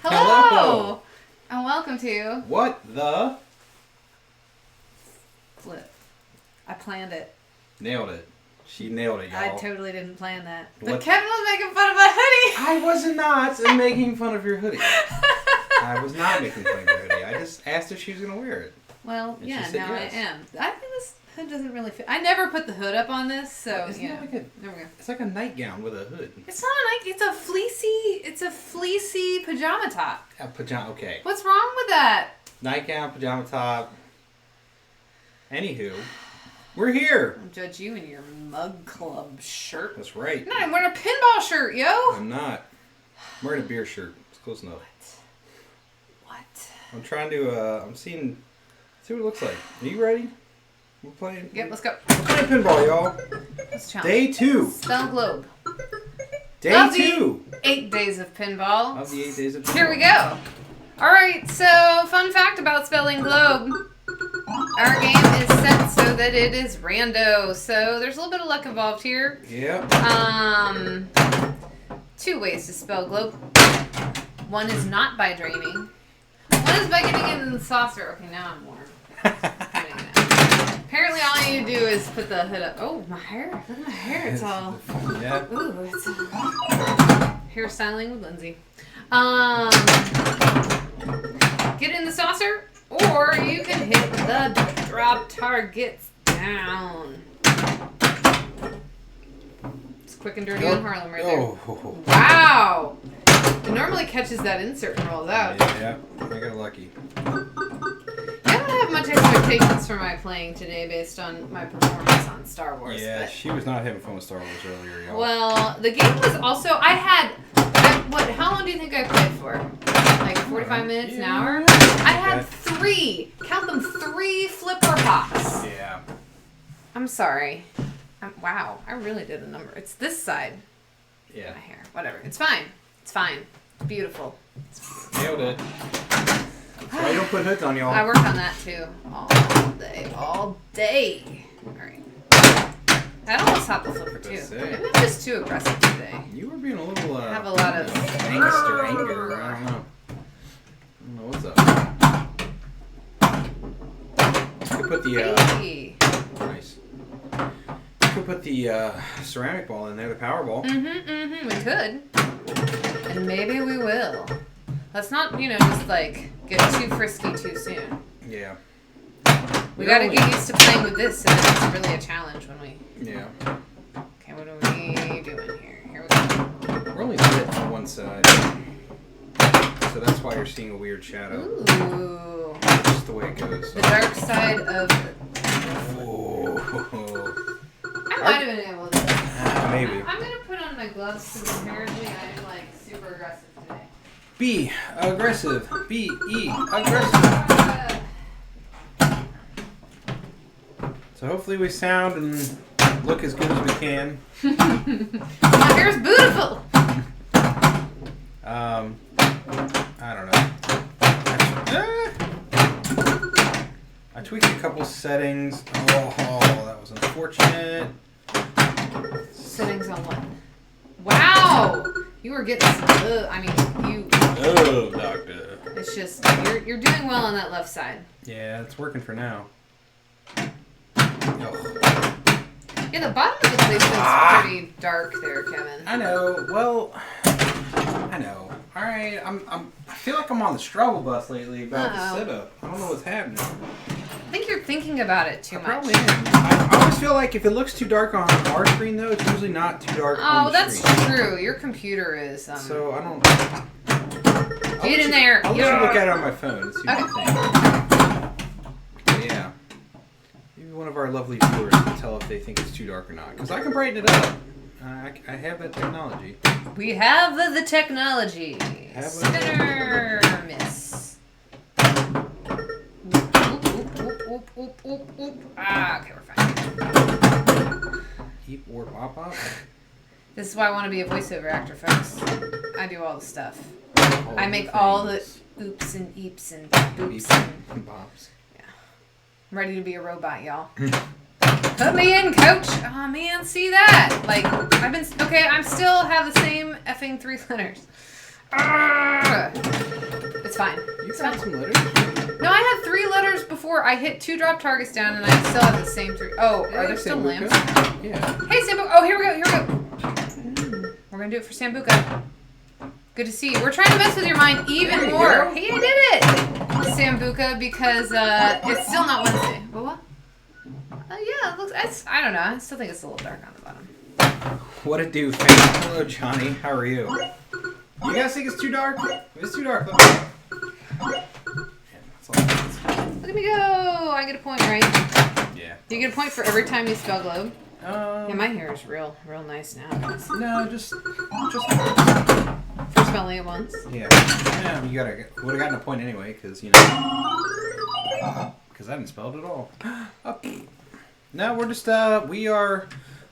Hello! And welcome to... What the? Flip. I planned it. Nailed it. She nailed it, y'all. I totally didn't plan that. What? But Kevin was making fun of my hoodie! I was not making fun of your hoodie. I was not making fun of your hoodie. I just asked if she was going to wear it. Well, and yeah, she said now yes. I am. I think this hood doesn't really fit. I never put the hood up on this, so Isn't yeah. that like There we go. it's like a nightgown with a hood. It's not a Nike. It's a fleecy pajama top. A pajama, okay. What's wrong with that? Nightgown, pajama top. Anywho, we're here. I'll judge you in your mug club shirt. That's right. No, I'm wearing a pinball shirt, yo. I'm not. I'm wearing a beer shirt. It's close enough. What? I'm trying to, I'm seeing, see what it looks like. Are you ready? We're playing. Yep, let's go. We're playing pinball, y'all. Let's challenge. Day 2. Spell globe. Day Love 2. 8 days of pinball. Of the 8 days of pinball. Here we go. Alright, so fun fact about spelling globe. Our game is set so that it is rando. So there's a little bit of luck involved here. Yep. 2 ways to spell globe. One is not by draining. One is by getting it in the saucer. Okay, now I'm warm. Apparently all you do is put the hood up. Oh, my hair. Look at my hair. It's all... Yeah. Ooh, it's hairstyling with Lindsay. Get in the saucer, or you can hit the drop targets down. It's quick and dirty on Harlem right there. Oh. Wow! It normally catches that insert and rolls out. Yeah, I got lucky. I don't have much expectations for my playing today based on my performance on Star Wars. Yeah, but... she was not having fun with Star Wars earlier, y'all. Well, the game was also... how long do you think I played for? Like 45 minutes, an hour? I had 3. Count them, 3 flipper pops. Yeah. I'm sorry. Wow, I really did a number. It's this side. Yeah. My hair. Whatever. It's fine. It's fine. It's beautiful. Nailed it. That's why you don't put hoods on, y'all. I work on that too. All day. All day. Alright. I almost hopped the flipper too. Maybe I'm just too aggressive today. You were being a little, I have a lot of... angst or anger. I don't know what's up. You could put the, nice. You could put the, ceramic ball in there, the power ball. We could. And maybe we will. Let's not, just like get too frisky too soon. Yeah. We gotta get used to playing with this, and it's really a challenge when we... Yeah. Okay, what are we doing here? Here we go. We're only lit on one side. So that's why you're seeing a weird shadow. Ooh. That's just the way it goes. The dark side of... Oh. I might have been able to... Maybe. I'm gonna put on my gloves because apparently I'm like super aggressive today. Be aggressive. B-E. Aggressive. So hopefully we sound and look as good as we can. My hair's beautiful. I don't know. I tweaked a couple settings. Oh, that was unfortunate. Settings on what? Wow! You were getting some... Oh, doctor. It's just... You're doing well on that left side. Yeah, it's working for now. Oh. Yeah, the bottom of the placement's pretty dark there, Kevin. I know. Well, I know. All right, I feel like I'm on the struggle bus lately about the setup. I don't know what's happening. think you're thinking about it too much. Probably am. I always feel like if it looks too dark on our screen, though, it's usually not too dark on the that's screen. true. Your computer is... So, I don't... Get in there. I'll let you look at it on my phone and see what you think. But yeah. Maybe one of our lovely viewers can tell if they think it's too dark or not. Because I can brighten it up. I have that technology. We have the technology. Have a- Spinner miss. Oop. Ah, okay, we're fine. Eep or pop up. This is why I want to be a voiceover actor, folks. I do all the stuff. All I the make all the things. oops and eeps and Beep boops. And, and bops. yeah. I'm ready to be a robot, y'all. Put me in, coach. Oh man, see that? Like I'm still have the same effing 3 letters. It's fine. You found some letters? No, I had 3 letters before. I hit 2 drop targets down, and I still have the same 3. Oh, are there still Sambuca. lamps? Yeah. Hey, Sambuca. Oh, here we go. We're gonna do it for Sambuca. Good to see you. We're trying to mess with your mind even more. Hey, I did it, Sambuca, because it's still not Wednesday. What? Yeah, it looks. I don't know. I still think it's a little dark on the bottom. What it do, fam? Hello, Johnny. How are you? You guys think it's too dark? If it's too dark, let me know. Look at me go! I get a point, right? Yeah. Do you get a point for every time you spell globe? Yeah, my hair is real nice now. Guys. No, just. For spelling it once. Yeah. You would have gotten a point anyway, because because I didn't spell it at all. No, we're just we are.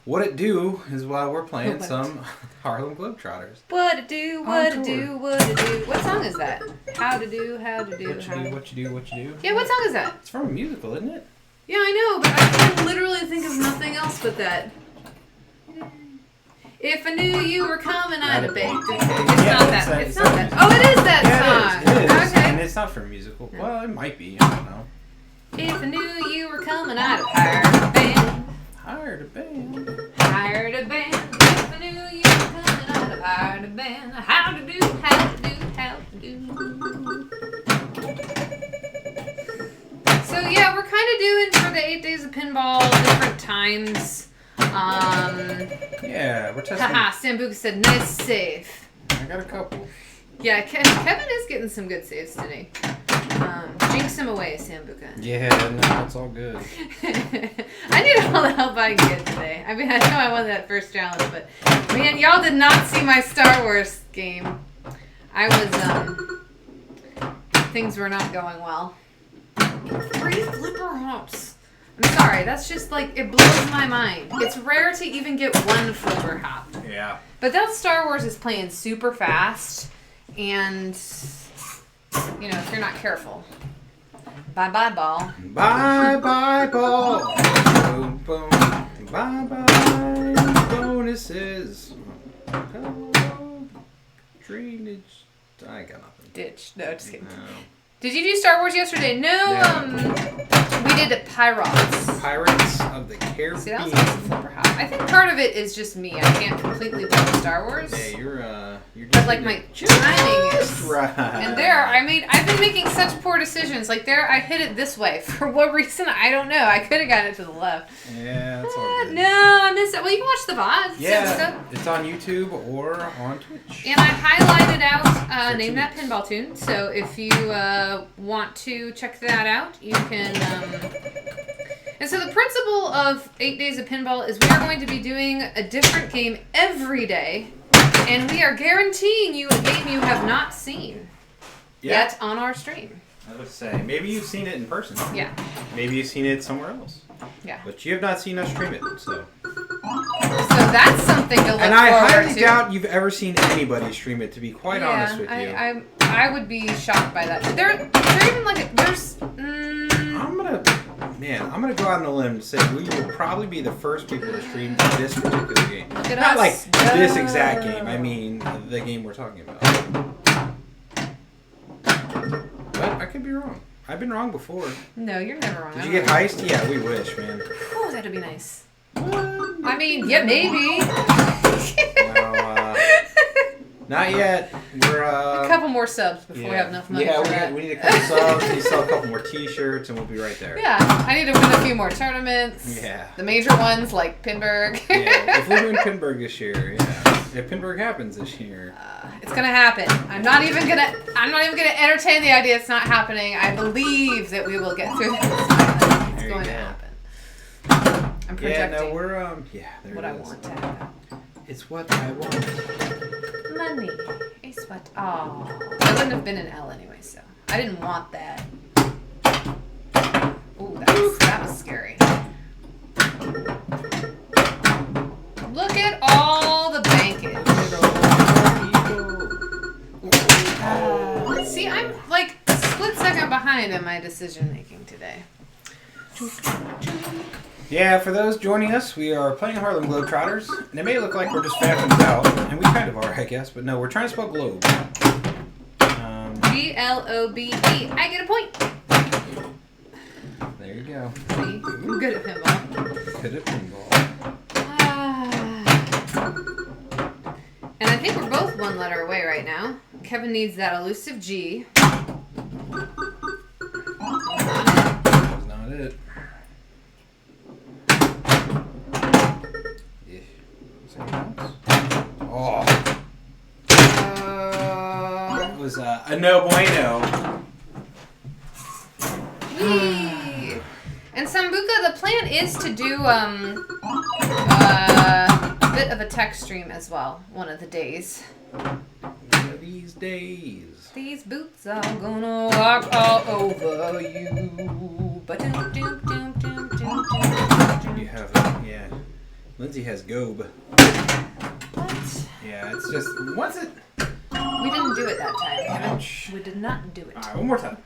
What it do is while we're playing some Harlem Globetrotters. What it do? What it do? What it do? What song is that? How to do? How to do? What you do? Yeah, what song is that? It's from a musical, isn't it? Yeah, I know, but I can literally think of nothing else but that. If I knew you were coming, I'd have baked it. It's not that. It's not that. Oh, it is that song. It is. Okay. And it's not from a musical. Well, it might be. I don't know. If I knew you were coming, I'd have hired a band. Hired a band. Hired a band. If I knew you were coming, I'd have hired a band. How to do, how to do, how to do. So yeah, we're kind of doing for the 8 days of pinball different times. Yeah, we're testing. Haha, Sambuca said nice save. I got a couple. Yeah, Kevin is getting some good saves today. Jinx him away, Sambuca. Yeah, no, it's all good. I need all the help I can get today. I mean, I know I won that first challenge, but man, y'all did not see my Star Wars game. I was, things were not going well. 3 flipper hops. I'm sorry, that's just like, it blows my mind. It's rare to even get 1 flipper hop. Yeah. But that Star Wars is playing super fast, and, if you're not careful. Bye-bye, ball. Bye-bye, ball. Boom, boom. Bye-bye, bonuses. Hello, drainage. I got nothing. Ditch. No, just kidding. No. Did you do Star Wars yesterday? No, we did it Pyrots. Pirates of the Caribbean. See, that was nice and flipper hop. I think part of it is just me. I can't completely blame Star Wars. Yeah, you're But like my timing is right. And I've been making such poor decisions. Like I hit it this way. For what reason? I don't know. I could have gotten it to the left. Yeah, that's all good. No, I missed it. Well, you can watch the VOD. Yeah, it's on YouTube or on Twitch. And I highlighted out Name That Pinball Tune. So if you want to check that out, you can... And so the principle of 8 Days of Pinball is we are going to be doing a different game every day. And we are guaranteeing you a game you have not seen yet on our stream. I was say, maybe you've seen it in person. Yeah. Maybe you've seen it somewhere else. Yeah. But you have not seen us stream it, so. So that's something to look forward to. And I highly doubt you've ever seen anybody stream it, to be quite honest with you. I would be shocked by that. They're even like, there's... I'm gonna go out on a limb and say we will probably be the first people to stream this particular game. Look at Not us. like this exact game. I mean the game we're talking about. But I could be wrong. I've been wrong before. No, you're never wrong. Did you get heist? Yeah, we wish, man. Oh, that'd be nice. I mean, yeah, maybe. Well, Not yet. We're a couple more subs before we have enough money for that. We need a couple subs. We need to sell a couple more T-shirts, and we'll be right there. Yeah, I need to win a few more tournaments. Yeah. The major ones like Pinburg. Yeah, if we win Pinburg this year, yeah. If Pinburg happens this year, it's gonna happen. I'm not even gonna entertain the idea it's not happening. I believe that we will get through this. It's going to happen. I'm projecting. Yeah, no, we're there what I want to happen. It's what I want. Money is what. Oh, I wouldn't have been an L anyway, so I didn't want that. Ooh, that was scary. Look at all the bankage. See, I'm like a split second behind in my decision making today. Yeah, for those joining us, we are playing Harlem Globetrotters, and it may look like we're just fapping about, and we kind of are, I guess, but no, we're trying to spell globe. Globe. I get a point. There you go. See, I'm good at pinball. Good at pinball. And I think we're both one letter away right now. Kevin needs that elusive G. That's not it. Oh. That was a no bueno. Whee! And Sambuca, the plan is to do a bit of a tech stream as well, one of the days. One of these days. These boots are gonna walk all over you. You have, yeah. Lindsay has gobe. What? Yeah, it's just, once it... We didn't do it that time, Kevin. Ouch. We did not do it. Alright, one more time.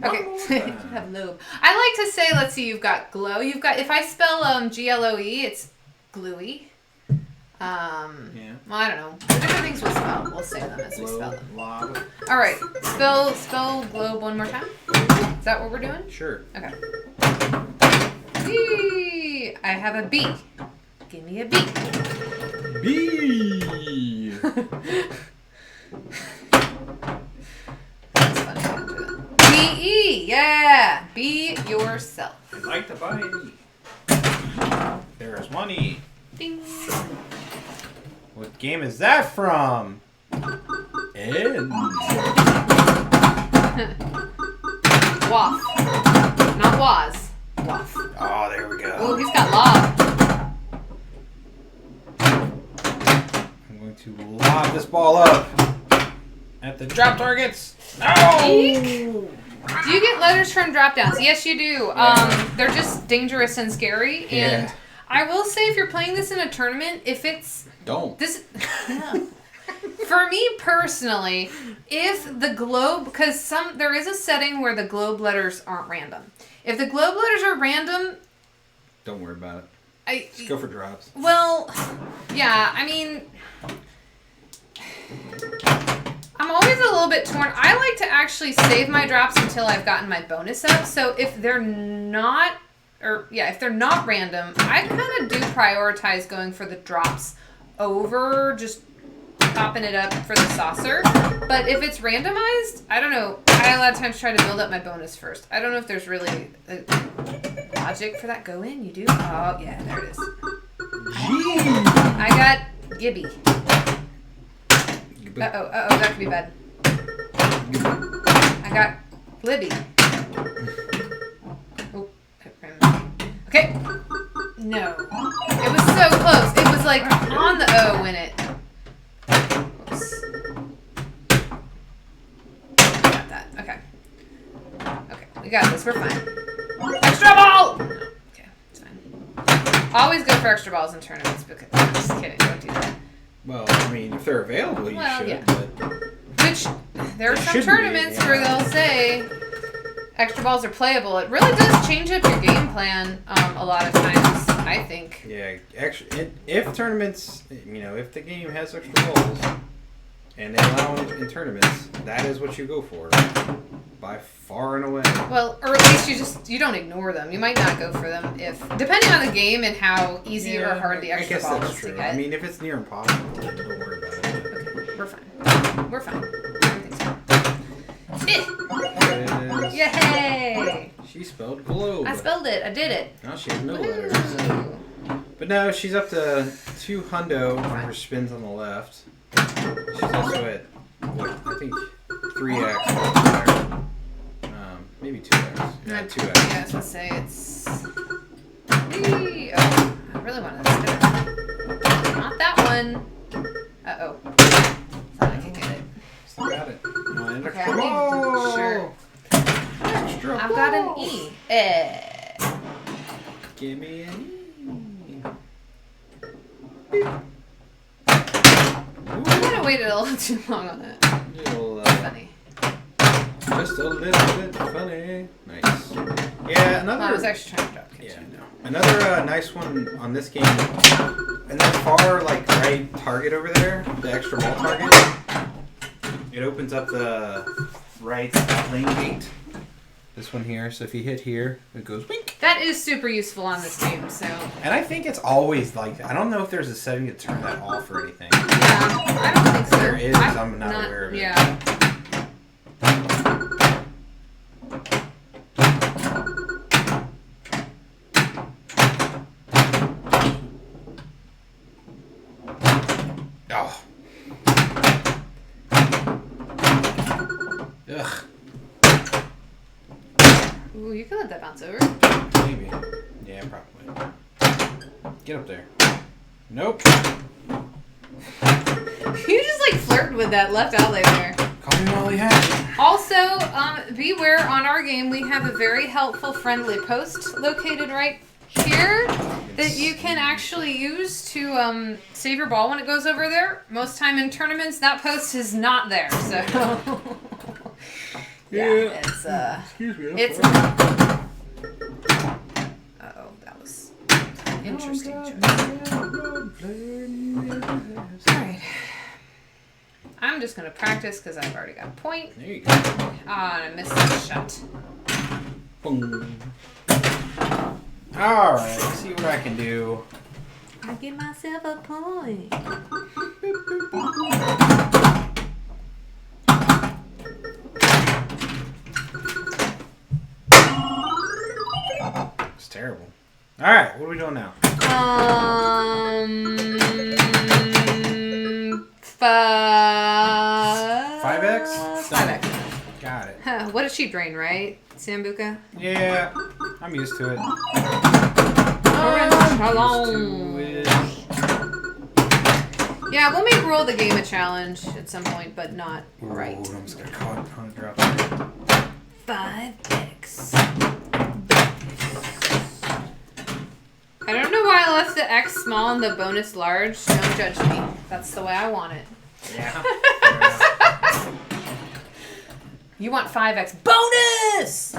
Okay, you have lobe. I like to say, let's see, you've got glow. You've got, if I spell GLOE, it's gluey. Yeah. Well, I don't know. The different things we'll spell. We'll say them as we spell them. Lob. All right, spell globe one more time. Is that what we're doing? Sure. Okay. Whee! I have a B. Give me a B. B. That's funny. B-E, yeah. Be yourself. I'd like to buy me. There's money. Ding. What game is that from? Ed. Waff. Not was. Waff. Oh, there we go. Oh, he's got lob. I'm going to lob this ball up at the drop targets. No! Eek. Do you get letters from drop downs? Yes, you do. Yeah. They're just dangerous and scary. And Yeah. I will say, if you're playing this in a tournament, if it's Don't. this, no. For me personally, if the globe, because there is a setting where the globe letters aren't random. If the globe letters are random, Don't worry about it. Just I go for drops. well, yeah. I mean, I'm always a little bit torn. I like to actually save my drops until I've gotten my bonus up. So if they're not, if they're not random, I kind of do prioritize going for the drops over just popping it up for the saucer. But if it's randomized, I don't know. I a lot of times try to build up my bonus first. I don't know if there's really a logic for that. Go in, you do? Oh, yeah, there it is. Gee. I got Gibby. Uh-oh, that could be bad. I got Libby. Oh, okay. No. It was so close. It was like on the O when it... Oops. Got that. Okay. Okay, we got this. We're fine. Extra ball! No. Okay, it's fine. Always go for extra balls in tournaments because... I'm just kidding. Don't do that. Well, I mean, if they're available, you should. Yeah. But Which, there are some shouldn't tournaments be, yeah. where they'll say extra balls are playable. It really does change up your game plan a lot of times, I think. yeah, if tournaments, if the game has extra balls and they allow it in tournaments, that is what you go for, by far and away. Well, or at least you don't ignore them. You might not go for them depending on the game and how easy or hard the extra I guess ball that's is true. to get. I mean, if it's near impossible, then don't worry about it. We're fine. We're fine. Everything's fine. There it is. Yay! She spelled globe. I spelled it. I did it. Now she has no Woo. letters. But no, she's up to 2 hundo on her spins on the left. She's also at, what, I think 3x. Maybe 2x. Yeah, 2x. Yeah, I was gonna say it's. Whee! Oh, I really wanted this spinner. Not that one. Uh-oh. Thought I could get it. Still got it. Okay, I need sure. Extra I've got an E. Give me an E. I'm gonna wait a little too long on that. Little, Funny. just a little bit funny. Nice. Yeah, another. I was actually trying to drop catch. Yeah, no. Another nice one on this game. And that far, like, right target over there, the extra ball target, it opens up the right lane gate. This one here. So if you hit here, it goes wink. That is super useful on this game, so. And I think it's always like that. I don't know if there's a setting to turn that off or anything. Yeah, I don't think so. There is, I'm not aware of it. Yeah. Oh. Ugh. Ooh, you can let that bounce over. Maybe. Yeah, probably. Get up there. Nope. You just like flirted with that left outlay there. Call me Molly Hatch. Also, beware on our game, we have a very helpful friendly post located right here that you can actually use to save your ball when it goes over there. Most time in tournaments, that post is not there, so. Yeah, it's Excuse me. it's. Uh-oh, that was an interesting choice. Alright. I'm just gonna practice because I've already got a point. There you go. Ah, and I missed the shot. Boom. Alright, let's see what I can do. I give myself a point. It's terrible. Alright, what are we doing now? 5x? 5x. Got it. Huh, what does she drain, right? Sambuca? Yeah, I'm used to it. Yeah, we'll make Roll the Game a challenge at some point, but not right. Ooh, I'm just gonna call it on a drop. 5x. I don't know why I left the X small and the bonus large. Don't judge me. That's the way I want it. Yeah. You want 5x bonus!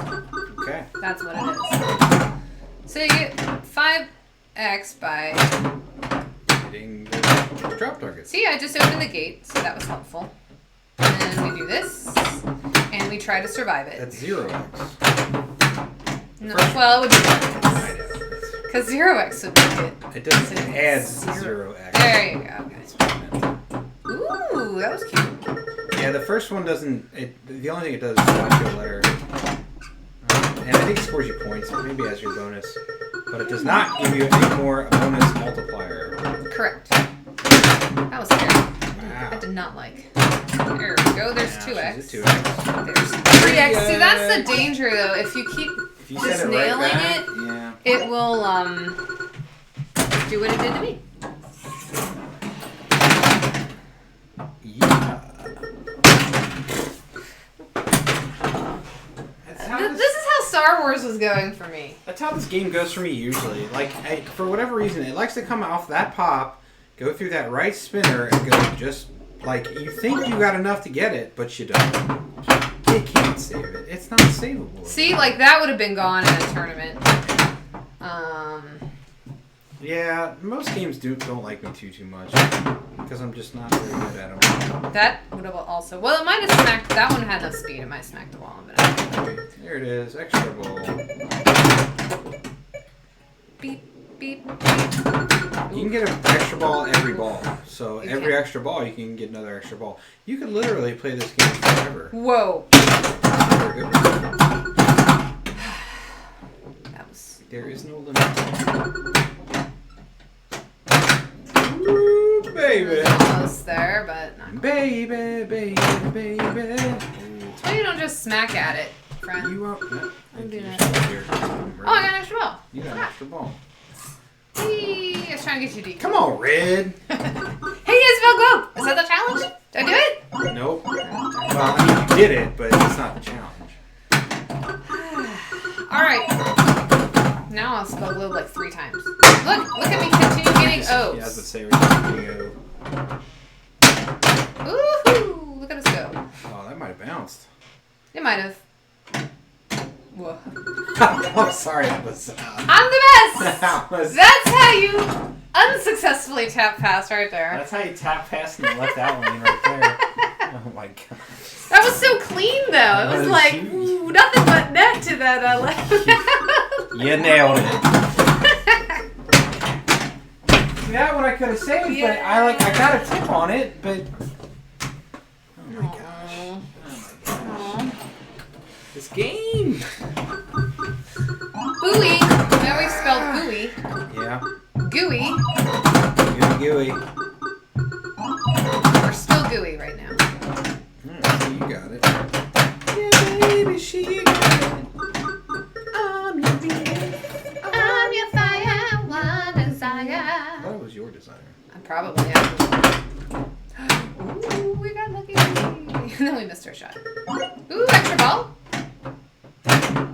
Okay. That's what it is. So you get 5x by... Hitting the drop target. See, I just opened the gate, so that was helpful. And we do this, and we try to survive it. That's 0x. No, well, it would be 1x. I know. Because 0x would make it. It does. It adds 0x. There you go. That's what I meant. Ooh, that was cute. Yeah, the first one doesn't. The only thing it does is watch your letter. And I think it scores you points, maybe as your bonus. But it does not give you any more bonus multiplier. Correct. That was scary. Wow. I did not like. There we go. There's Now 2x. she's at 2x. There's 3x. See, that's the danger, though. If you keep If you just set it nailing right back, it, yeah. it will do what it did to me. Yeah. This is how Star Wars was going for me. That's how this game goes for me usually. Like, for whatever reason, it likes to come off that pop, go through that right spinner, and go just, like, you think you got enough to get it, but you don't. You can't save it. It's not savable. See, like, that would have been gone in a tournament. Yeah, most games don't like me too much. Because I'm just not very good at them. That would have also... Well, it might have smacked... That one had enough speed. It might have smacked the wall a bit. There it is. Extra ball. Beep, beep. You can get an extra ball every ball. So You every can. extra ball, you can get another extra ball. You could literally play this game forever. Whoa. Very good. That was. There is no limit. Ooh, baby. Almost there, but not. Baby, baby, baby. Well, you don't just smack at it, friend. You are. I'm doing You're it. still here. Oh, I got an extra ball. You got an extra ball. Whee! I was trying to get you deep. Come on, Red. Hey, it's Spell Globe! Is that the challenge? Did I do it? Nope. Well, I mean, you did it, but it's not the challenge. Alright. Now I'll Spell Globe like 3 times. Look at me continue getting O's. Yeah, I was about to say we're going to go. Woohoo! Look at us go. Oh, that might have bounced. It might have. Whoa. I'm sorry, that was. I'm the best! That was. That's how you unsuccessfully tap pass right there. That's how you tap past and left that one right there. Oh my god. That was so clean though. It was was like huge. ooh, nothing but net to that left. You nailed it. That one I could have saved, but I got a tip on it, but. Oh my gosh. Oh my gosh. This game. Buoy. I always spelled buoy. Yeah. Gooey. Gooey. We're still gooey right now. So you got it. Yeah, baby, she got it. I'm your baby. I'm your fire, one desire. I thought it was your designer. I probably am. Ooh, we got lucky. And then we missed our shot. Ooh, extra ball.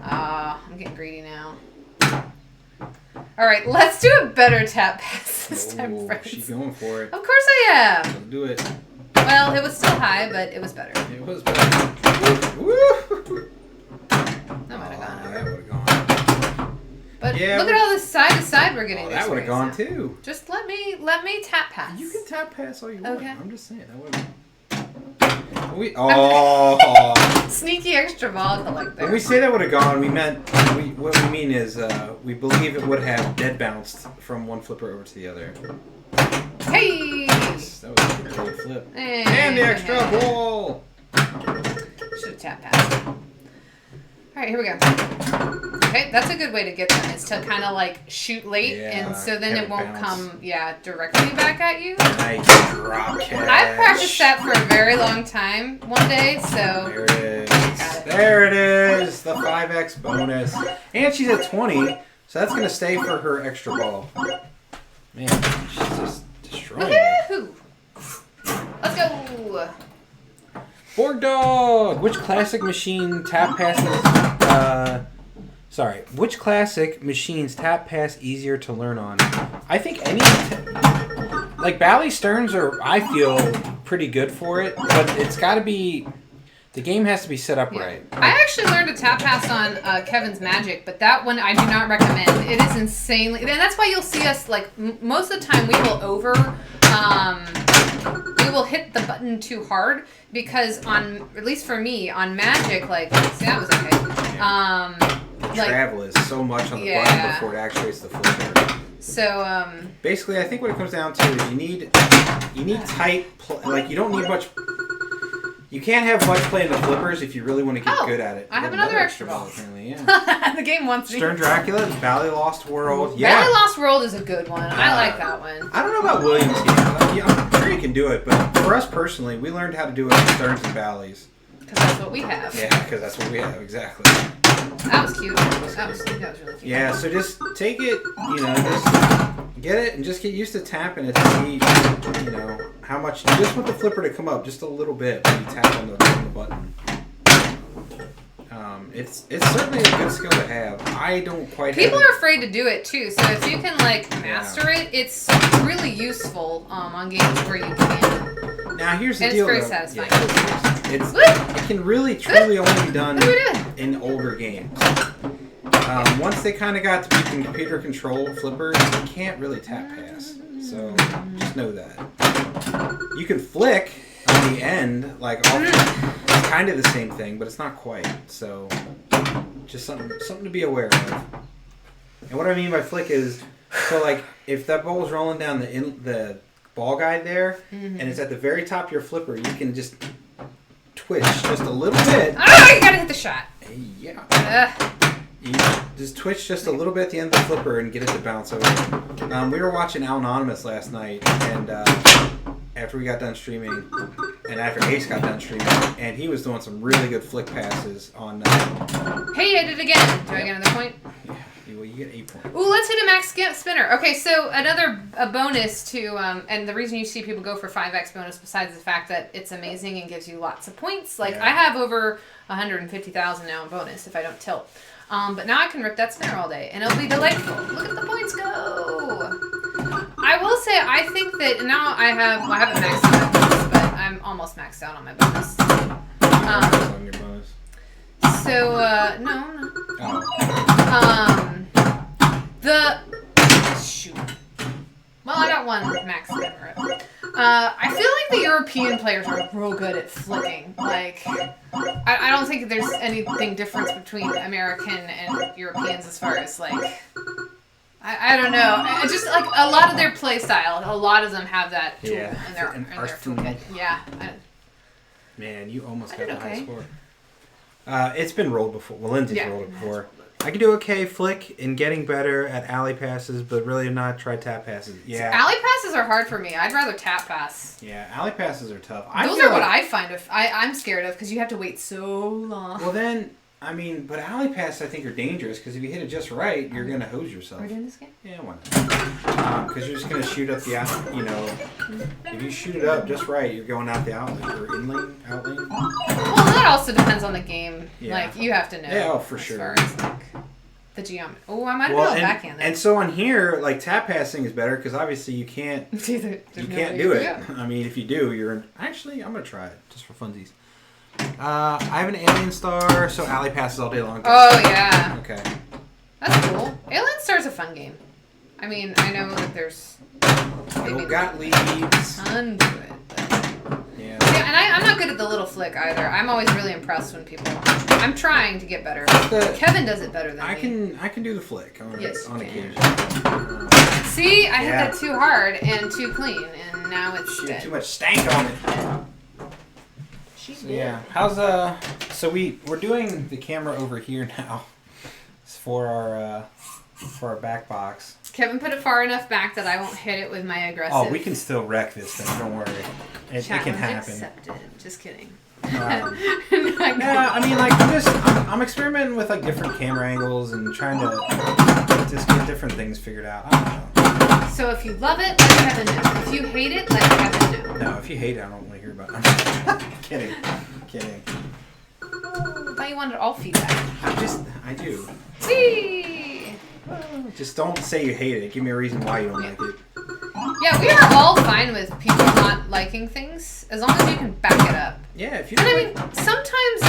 I'm getting greedy now. All right, let's do a better tap pass this time, friends. She's going for it. Of course I am. Let's do it. Well, it was still high, but it was better. It was better. Woo! That might have gone. That would have gone. But Yeah, look at all this side to side we're getting. Oh, these that would have gone now. too. Just let me tap pass. You can tap pass all you want. Okay. I'm just saying that would. Oh. Sneaky extra ball collector. When we say that would have gone, what we mean is we believe it would have dead bounced from one flipper over to the other. Hey! That was a good great flip. And the extra ball. Should have tap passed. Alright, here we go. Okay, that's a good way to get them, is to kind of like shoot late, Yeah, and so then have it won't bounce. come, directly back at you. Nice drop catch. I practiced that for a very long time one day, so. There it is. Got it. There it is. The 5x bonus. And she's at 20, so that's going to stay for her extra ball. Man, she's just destroying it. Woohoo! Let's go! Borg Dog! Which classic machine tap passes... Which classic machines tap pass easier to learn on? I think any... Like, Bally Stearns are, I feel, pretty good for it, but it's got to be... The game has to be set up right. I actually learned to tap pass on Kevin's Magic, but that one I do not recommend. It is insanely... And that's why you'll see us, like, most of the time we will we will hit the button too hard, because on, at least for me, on Magic, like, see, that was okay. Travel is so much on the button before it actuates the flipper. So, basically, I think what it comes down to is you need tight, like, you don't need much... You can't have much play in the flippers if you really want to get good at it. I have another extra ball. Apparently, yeah. The game wants me. Stern Dracula, Bally Lost World. Yeah. Bally Lost World is a good one. I like that one. I don't know about Williams game. Yeah, I'm sure you can do it, but for us personally, we learned how to do it in Sterns and Bally's. Because that's what we have. Yeah, because that's what we have, exactly. That was cute. That was really cute. Yeah, so just take it, just get it and just get used to tapping it to see, how much. You just want the flipper to come up just a little bit when you tap on the button. It's certainly a good skill to have. I don't quite. People are afraid to do it too, so if you can master it, it's really useful on games where you can. Now here's the and deal. It's very satisfying. It can really truly only be done in older games. Once they kind of got to be computer controlled flippers, you can't really tap pass. So just know that. You can flick on the end, it's kind of the same thing, but it's not quite. So just something to be aware of. And what I mean by flick is So like if that ball's rolling down the ball guide there, and it's at the very top of your flipper, you can just twitch just a little bit. Oh, you gotta hit the shot. Yeah. You just twitch just a little bit at the end of the flipper and get it to bounce over. We were watching Al Anonymous last night, and after we got done streaming, and after Ace got done streaming, and he was doing some really good flick passes on. Hey, I did it again. Do I get another point? Yeah, well, you get 8 points. Ooh, let's hit a max spinner. Okay, so a bonus to, and the reason you see people go for 5x bonus, besides the fact that it's amazing and gives you lots of points. Like I have over 150,000 now in bonus if I don't tilt. But now I can rip that spinner all day, and it'll be delightful. Look at the points go! I will say, I think that now I haven't maxed out my bonus, but I'm almost maxed out on my bonus. On your bonus. So, no. Oh. Shoot. Well, I got one max spinner. I feel like the European players are real good at flicking. Like, I don't think there's anything difference between American and Europeans as far as, like, I don't know. Just, like, a lot of their play style, a lot of them have that tool in their toolkit. Yeah. Man, you almost got the high score. It's been rolled before. Well, Lindsay's rolled it before. I can do okay flick in getting better at alley passes, but really not try tap passes. Yeah. So alley passes are hard for me. I'd rather tap pass. Yeah, alley passes are tough. Those are what I find I'm scared of because you have to wait so long. Well, then, I mean, but alley passes I think are dangerous because if you hit it just right, you're going to hose yourself. Are we doing this game? Yeah, why not? Because you're just going to shoot up the out, you know, if you shoot it up just right, you're going out the outlet or inlane, outlane. Well, that also depends on the game. Yeah. Like, you have to know. Yeah, for sure. As far as, like, the geometry. Oh, I might have been backhand then. And so on here, like, tap passing is better because obviously you can't do it. I mean, if you do, you're in... Actually, I'm going to try it just for funsies. I have an Alien Star, so alley passes all day long. Oh, yeah. Okay. That's cool. Alien Star's a fun game. I mean, I know that there's... Maybe got leads. Tons of it. Yeah. Yeah, and I'm not good at the little flick either. I'm always really impressed when people... I'm trying to get better. Kevin does it better than me. I can do the flick on occasion. See, I hit that too hard and too clean, and now it's dead. Too much stank on it. Yeah. How's So we're doing the camera over here now for our back box. Kevin put it far enough back that I won't hit it with my aggressive. Oh, we can still wreck this thing. Don't worry. It can happen. Accepted. Just kidding. Yeah, I mean, like I'm experimenting with like different camera angles and trying to just get different things figured out. I don't know. So if you love it, let Kevin know. If you hate it, let Kevin know. No, if you hate it, I don't want to hear about it. Kidding. I thought you wanted all feedback. I do. See. Just don't say you hate it. Give me a reason why you don't like it. Yeah, we are all fine with people not liking things as long as you can back it up. Yeah, if you. But I mean, sometimes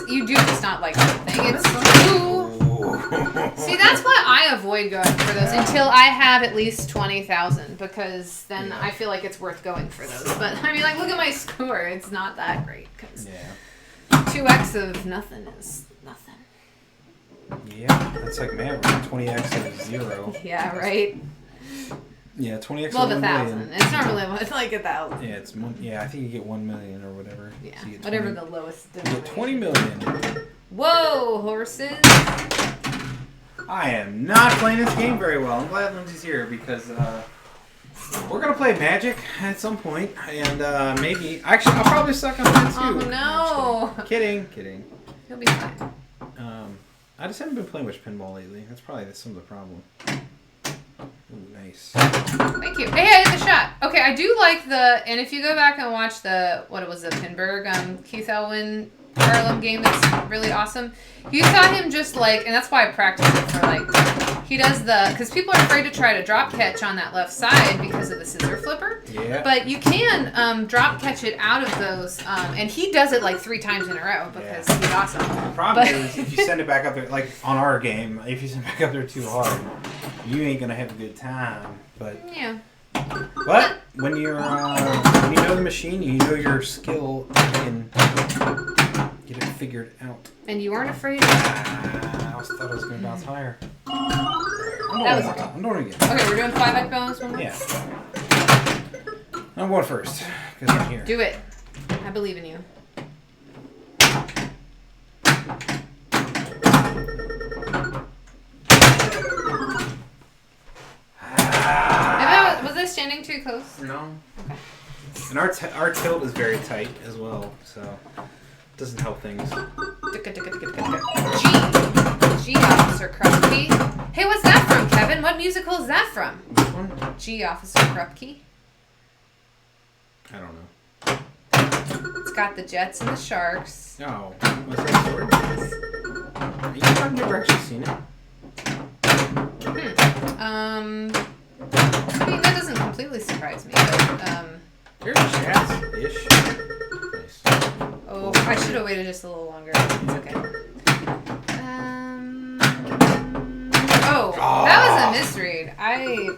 you do just not like something. It's too. See, that's why I avoid going for those until I have at least 20,000 because then I feel like it's worth going for those. But I mean, like, look at my score. It's not that great because 2x of nothing is nothing. Yeah, that's like, man, we're 20x of 0. Yeah, right. Yeah, 20x of 1 1,000. It's normally like 1,000. Yeah, it's I think you get 1 million or whatever. Yeah, so whatever the lowest. You get 20 million. Whoa, horses! I am not playing this game very well. I'm glad Lindsay's here because we're gonna play Magic at some point, and maybe actually I'll probably suck on that too. Oh no! Kidding. You'll be fine. I just haven't been playing much pinball lately. That's probably some of the problem. Ooh, nice. Thank you. Hey, I hit the shot. Okay, I do like and if you go back and watch the Pinberg, Keith Elwin Harlem game that's really awesome. You saw him just like, and that's why I practice it for like, he does because people are afraid to try to drop catch on that left side because of the scissor flipper. Yeah. But you can drop catch it out of those, and he does it like 3 times in a row because he's awesome. The problem is if you send it back up there, like on our game, if you send it back up there too hard, you ain't gonna have a good time. But yeah. But when you're when you know the machine, you know your skill Get it figured out. And you weren't afraid of it. I thought I was going to bounce higher. I'm doing it again. Okay, we're doing 5x bonus one more? Yeah. I'm going first, because I'm here. Do it. I believe in you. Was I standing too close? No. Okay. And our tilt is very tight as well, so it doesn't help things. G Officer Krupke. Hey, what's that from, Kevin? What musical is that from? Which one? G Officer Krupke. I don't know. It's got the Jets and the Sharks. No. What's that story? I've never actually seen it. I mean, that doesn't completely surprise me, but, There's jazz-ish. Nice. oh, I should have waited just a little longer. It's okay. That was a misread. I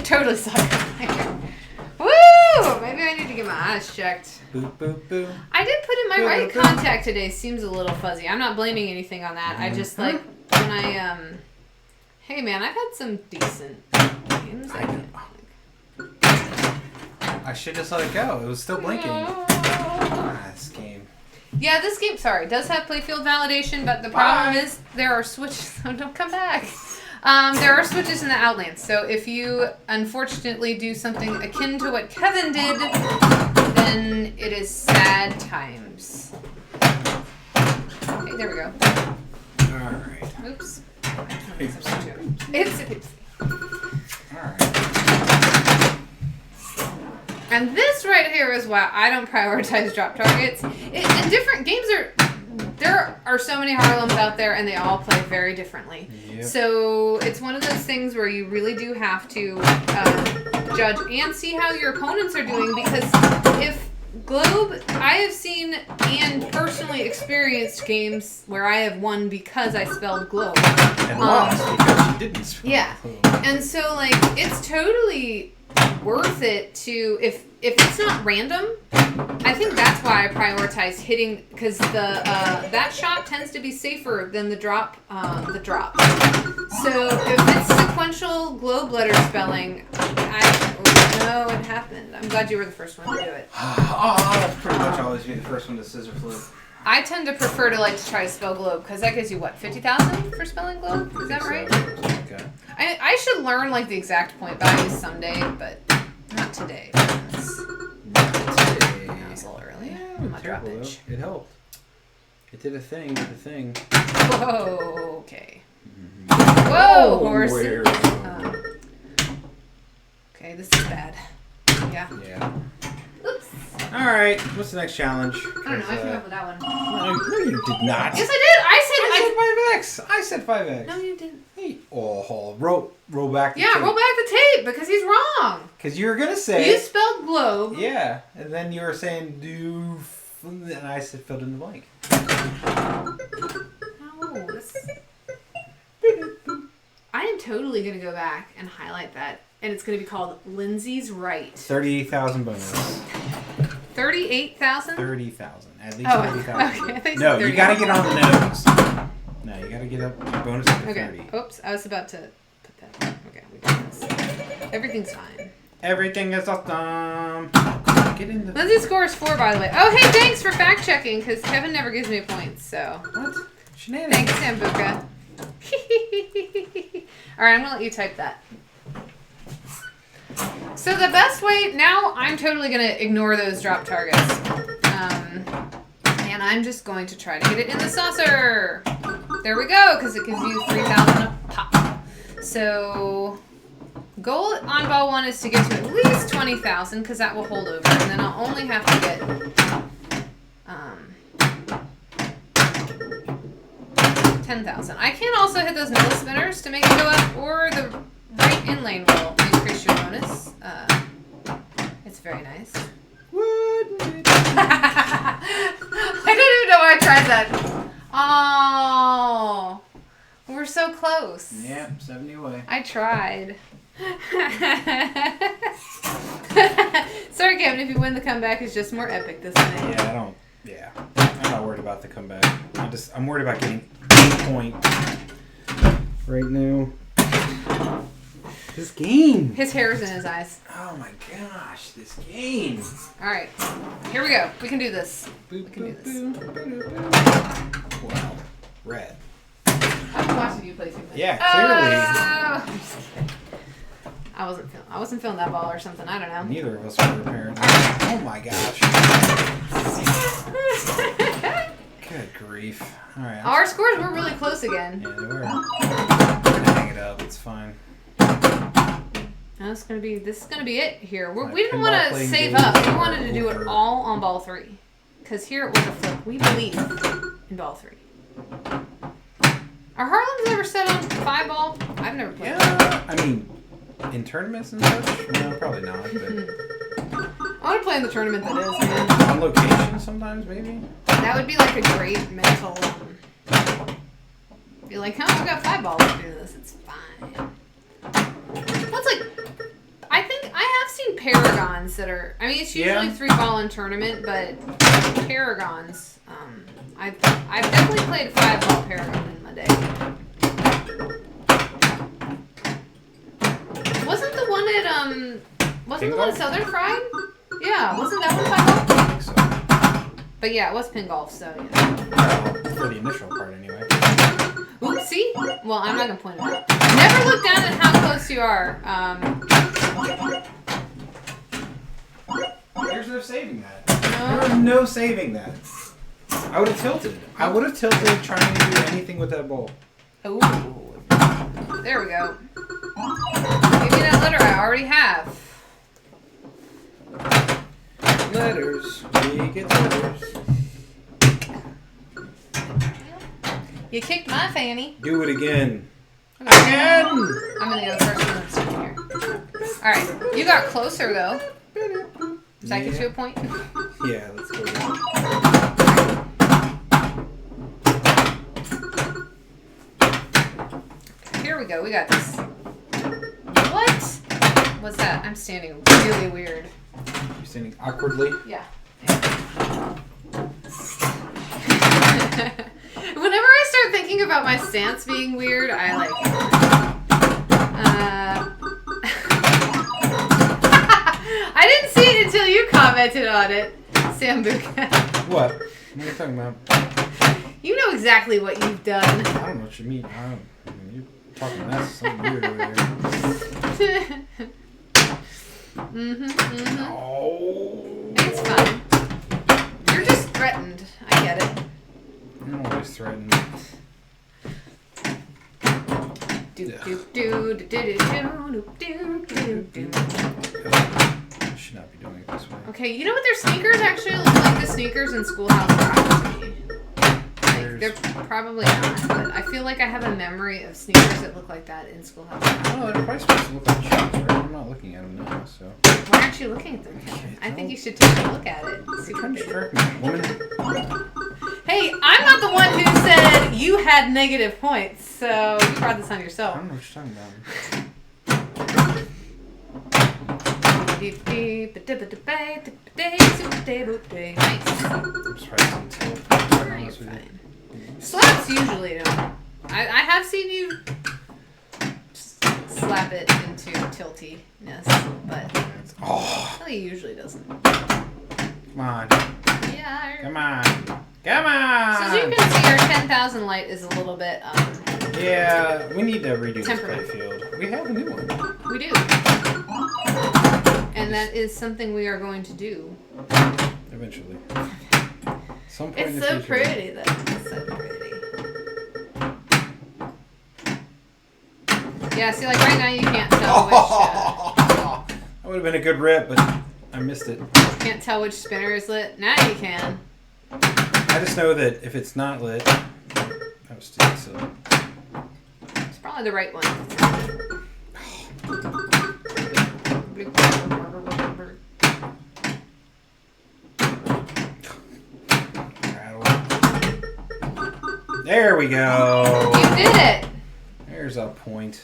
totally saw it. Woo! Maybe I need to get my eyes checked. Boop, boop, boop. I did put in my right contact today. Seems a little fuzzy. I'm not blaming anything on that. I just like when I Hey man, I've had some decent games. I should just let it go. It was still blinking. This game. Yeah, this game, sorry, does have playfield validation, but the problem is there are switches. Oh, don't come back. There are switches in the Outlands. So if you unfortunately do something akin to what Kevin did, then it is sad times. Okay, there we go. Alright. Oops. It's a oopsie. Alright. And this right here is why I don't prioritize drop targets. In different games, there are so many Harlems out there, and they all play very differently. Yep. So it's one of those things where you really do have to judge and see how your opponents are doing, because if Globe, I have seen and personally experienced games where I have won because I spelled Globe. And lost because you didn't spell Globe. And so, like, it's totally worth it to, if it's not random, I think that's why I prioritize hitting, because that shot tends to be safer than the drop. So if it's sequential Globe letter spelling, no, it happened. I'm glad you were the first one to do it. I'll pretty much always be the first one to scissor flip. I tend to prefer to try to spell Globe, because that gives you, what, 50,000 for spelling Globe? Is that right? Okay. I should learn, the exact point values someday, but not today. That was a little early. Yeah, My droppage. It helped. It did a thing. Whoa, okay. Mm-hmm. Whoa, horses. Okay, this is bad. Yeah. Oops. Alright, what's the next challenge? I don't know, I came up with that one. No, you did not. Yes, I did! I said 5X! I said 5X. No, you didn't. Hey. Oh, roll back the tape. Yeah, roll back the tape, because he's wrong. Because you were going to say... You spelled globe. Yeah, and then you were saying doof, and I said filled in the blank. No, this... I am totally going to go back and highlight that, and it's going to be called Lindsay's Right. 38,000 bonus. 38,000? 30,000. At least 30,000. Okay. No, you got to get on the nose. No, you got to get up your bonus to 30. Oops, I was about to put that. Okay, we got this. Everything's fine. Everything is awesome. Get in the... Lindsay's score is 4, by the way. Oh, hey, thanks for fact checking, because Kevin never gives me points, so. What? Shenanigans. Thanks, Sambuca. Alright, I'm going to let you type that. So the best way, now I'm totally going to ignore those drop targets. And I'm just going to try to get it in the saucer. There we go, because it gives you 3,000 a pop. So, goal on ball 1 is to get to at least 20,000, because that will hold over. And then I'll only have to get 10,000. I can also hit those middle spinners to make it go up, or the right in lane will increase your bonus. It's very nice. I don't even know why I tried that. Oh, we're so close. Yeah, 70 away. I tried. Sorry, Kevin, if you win, the comeback is just more epic this minute. Yeah, I don't Yeah, I'm not worried about the comeback. I'm worried about getting 1 point right now. This game. His hair's in his eyes. Oh my gosh, this game. All right, here we go. We can do this. Boop, We can do boop, this. boop, boop, boop. Wow, red. I've been watching you play too much. Yeah, clearly. I'm just kidding. I wasn't feeling that ball or something. I don't know. Neither of us were apparently. Oh my gosh. Good grief. All right. Our scores were really close again. Yeah, they were. We're gonna hang it up. It's fine. This is gonna be it here. Right, We didn't pinball want to playing save days up. We are wanted to do it over. all on ball 3, because here it was a flip. We believe in ball 3. Are Harlem's ever set on 5 ball? I've never played. Yeah, I mean, in tournaments and such? No, probably not. But I want to play in the tournament that is, man. on location sometimes, maybe? That would be like a great mental. Be like, oh, we got 5 balls to do this. It's fine. What's like? I think I have seen Paragons that are. I mean, it's usually 3 ball in tournament, but Paragons. I've definitely played 5 ball Paragon in my day. Wasn't the one at Wasn't the one at Southern Fried? Yeah, wasn't that one 5 ball? I think so. But yeah, it was pin golf, so yeah. Well, for the initial part, anyway. Oops, see? Well, I'm not gonna point it out. Never look down at how close you are. There's no saving that. No. There was no saving that. I would have tilted. I would have tilted trying to do anything with that ball. Ooh. There we go. Give me that letter I already have. Letters. We get letters. You kicked my fanny. Do it again. I'm Again! gonna go first one that's here. Alright. You got closer though. Does that get you a point? Yeah, let's go. Here we go. We got this. What? What's that? I'm standing really weird. You're standing awkwardly. Yeah. Whenever I start thinking about my stance being weird, I like it. I didn't see it until you commented on it, Sambuca. What? What are you talking about? You know exactly what you've done. I don't know what you mean. I mean, you're talking that's something weird over there. Oh. It's fine. You're just threatened. I get it. I'm always threatened. Do do do do do do do do do. I should not be doing it this way. Okay, you know what? Their sneakers actually look like the sneakers in Schoolhouse Rock to me. Like, they're probably not, but I feel like I have a memory of sneakers that look like that in Schoolhouse Rock. Oh, they're probably supposed to look like shoes, right? I'm not looking at them now, so. Why aren't you looking at them? I think you should take a look at it. You're See trying what to they distract me, woman. Hey, I'm not the one who said you had negative points, so you brought this on I yourself. don't know what you're talking about. Nice. I'm surprised until. No, you're fine. Slaps usually don't. I have seen you slap it into tiltiness, but Oh, he usually doesn't. come on. Yeah. Come on. Come on! So as you can see, our 10,000 light is a little bit, Yeah, we need to redo this Temperament. playfield. We have a new one. we do. And that is something we are going to do. Eventually. Some point in It's the so future. pretty, though. It's so pretty. Yeah, see, like right now you can't tell which, That would have been a good rip, but I missed it. can't tell which spinner is lit. Now you can. I just know that if it's not lit, that was stupid, so. It's probably the right one. There we go. You did it! There's a point.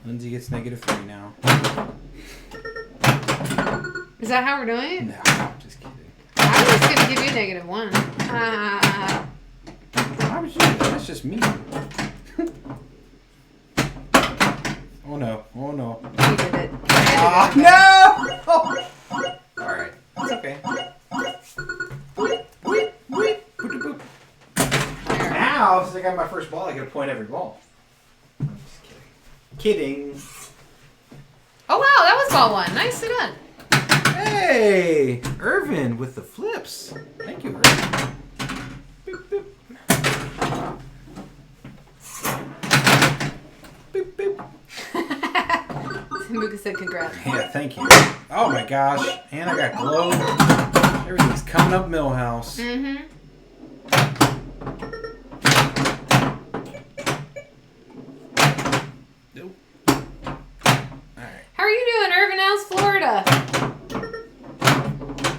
Lindsay gets -3 now. Is that how we're doing it? No, just kidding. I was gonna give you -1. Why would you do that? That's just me. Oh no. Oh no. You did it. Oh no! Alright. It's okay. Boop, boop, boop, boop, boop. Now, since I got my first ball, I get a point every ball. I'm just kidding. Kidding. Oh wow, that was ball 1. Nicely done. Hey! Irvin with the flips. Thank you, Irvin. Boop, boop. Boop, boop. Muka said congrats. Yeah, thank you. Oh my gosh. And I got glow. Everything's coming up Millhouse. Mm-hmm. Nope. Alright. How are you doing, Irvin House, Florida?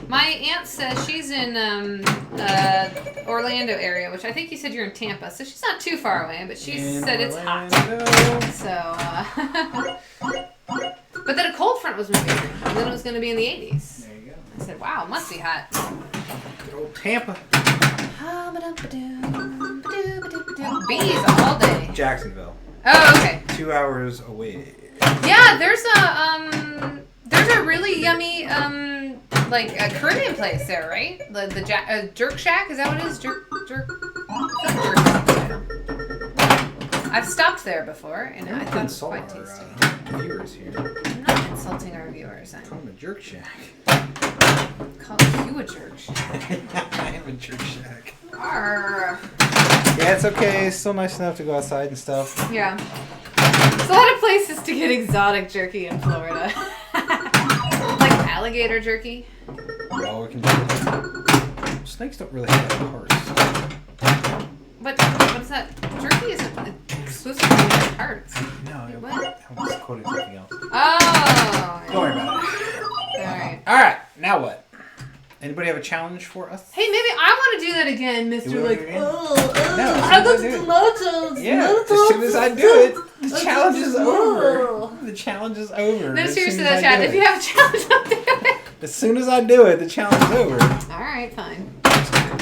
My aunt says she's in Orlando area, which I think you said you're in Tampa, so she's not too far away, but she said it's hot. So, but then a cold front was moving, and then it was going to be in the 80s. There you go. I said, wow, it must be hot. Good old Tampa. Bees all day. Jacksonville. Oh, okay. 2 hours away. Yeah, there's a really yummy like a Caribbean place there, right? The Jerk Shack, is that what it is? Jerk. I've stopped there before, and I thought it was quite tasty. Viewers here. I'm not insulting our viewers. Call them a jerk shack. Call you a jerk shack. I am a jerk shack. Arr. Yeah, it's okay. It's still nice enough to go outside and stuff. Yeah. There's a lot of places to get exotic jerky in Florida. Like alligator jerky. Oh, we can do it. Snakes don't really have hearts. What is that? Jerky isn't exclusively with hearts. No, What? I was quoting something else. Oh. Don't worry about it. Alright. Alright, now what? Anybody have a challenge for us? Hey, maybe I want to do that again, Mr. You wanna do it again? No, I got as soon as I do it. tomatoes. Yeah, as soon as I do it, the challenge is over. The challenge is over. No, as seriously, soon as though, I Chad, do if it. you have a challenge, I'll do it. As soon as I do it, the challenge is over. Alright, fine.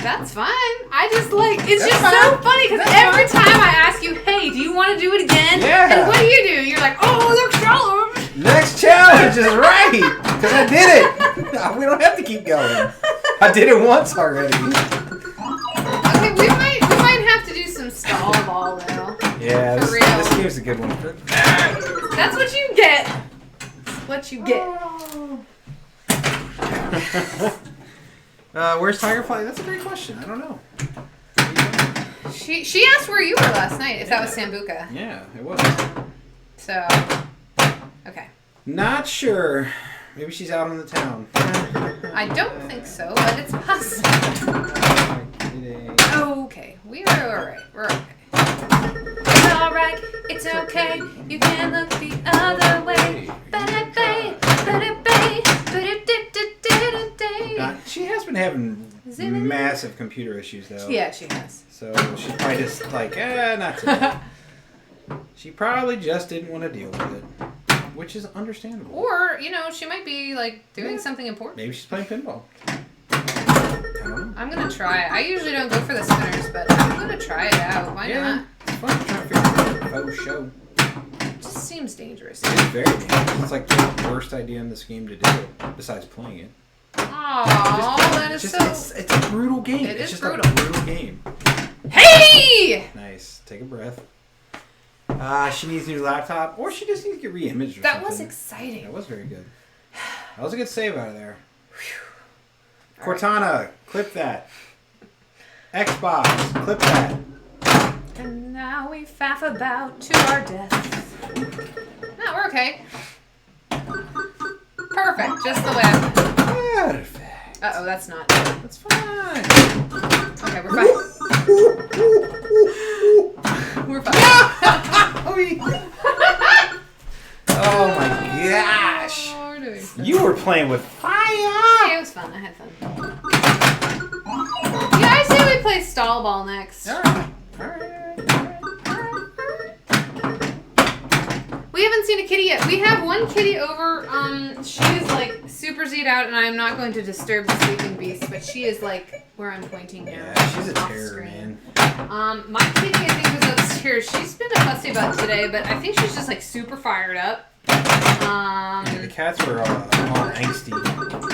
That's fine. I just it's That's just fine. so funny because That's every time I ask you, hey, do you want to do it again? Yeah. And what do? You're like, oh, the challenge. Next challenge is right, because I did it. We don't have to keep going. I did it once already. Okay, we might have to do some stall ball though. Yeah, For this real. game's a good one. That's what you get. That's what you get. Where's Tigerfly? That's a great question. I don't know. She asked where you were last night, if that was Sambuca. Yeah, it was. So, okay. Not sure. Maybe she's out on the town. I don't think so, but it's possible. Okay, we're alright. We're okay. It's alright. It's okay. You can look the other way. She has been having massive computer issues, though. Yeah, she has. So she's probably just like, not today. She probably just didn't want to deal with it, which is understandable. Or, she might be, doing something important. Maybe she's playing pinball. I don't know. I'm gonna try it. I usually don't go for the spinners, but I'm gonna try it out. Why not? It's fun trying to figure out a faux show. It just seems dangerous. It's very dangerous. It's like the worst idea in this game to do, besides playing it. Aww, that is so... It's a brutal game. It's just brutal. a brutal game. Hey! Nice. Take a breath. She needs a new laptop, or she just needs to get re-imaged or That something. was exciting. That was very good. That was a good save out of there. All Cortana, clip that. Xbox, clip that. And now we faff about to our deaths. No, we're okay. Perfect, just the way I meant. Perfect. Uh-oh, that's not. That's fine. Okay, we're fine. We're fine. Oh my gosh. Oh, we're doing fine. You were playing with fire. Yeah, it was fun. I had fun. Yeah, I say we play stall ball next. Alright. We haven't seen a kitty yet. We have one kitty over. She is like super Z'd out, and I am not going to disturb the sleeping beast, but she is like where I'm pointing now. Yeah, she's a off terror, screen. man. My kitty I think was upstairs. She's been a fussy about today, but I think she's just like super fired up. Yeah, the cats were all angsty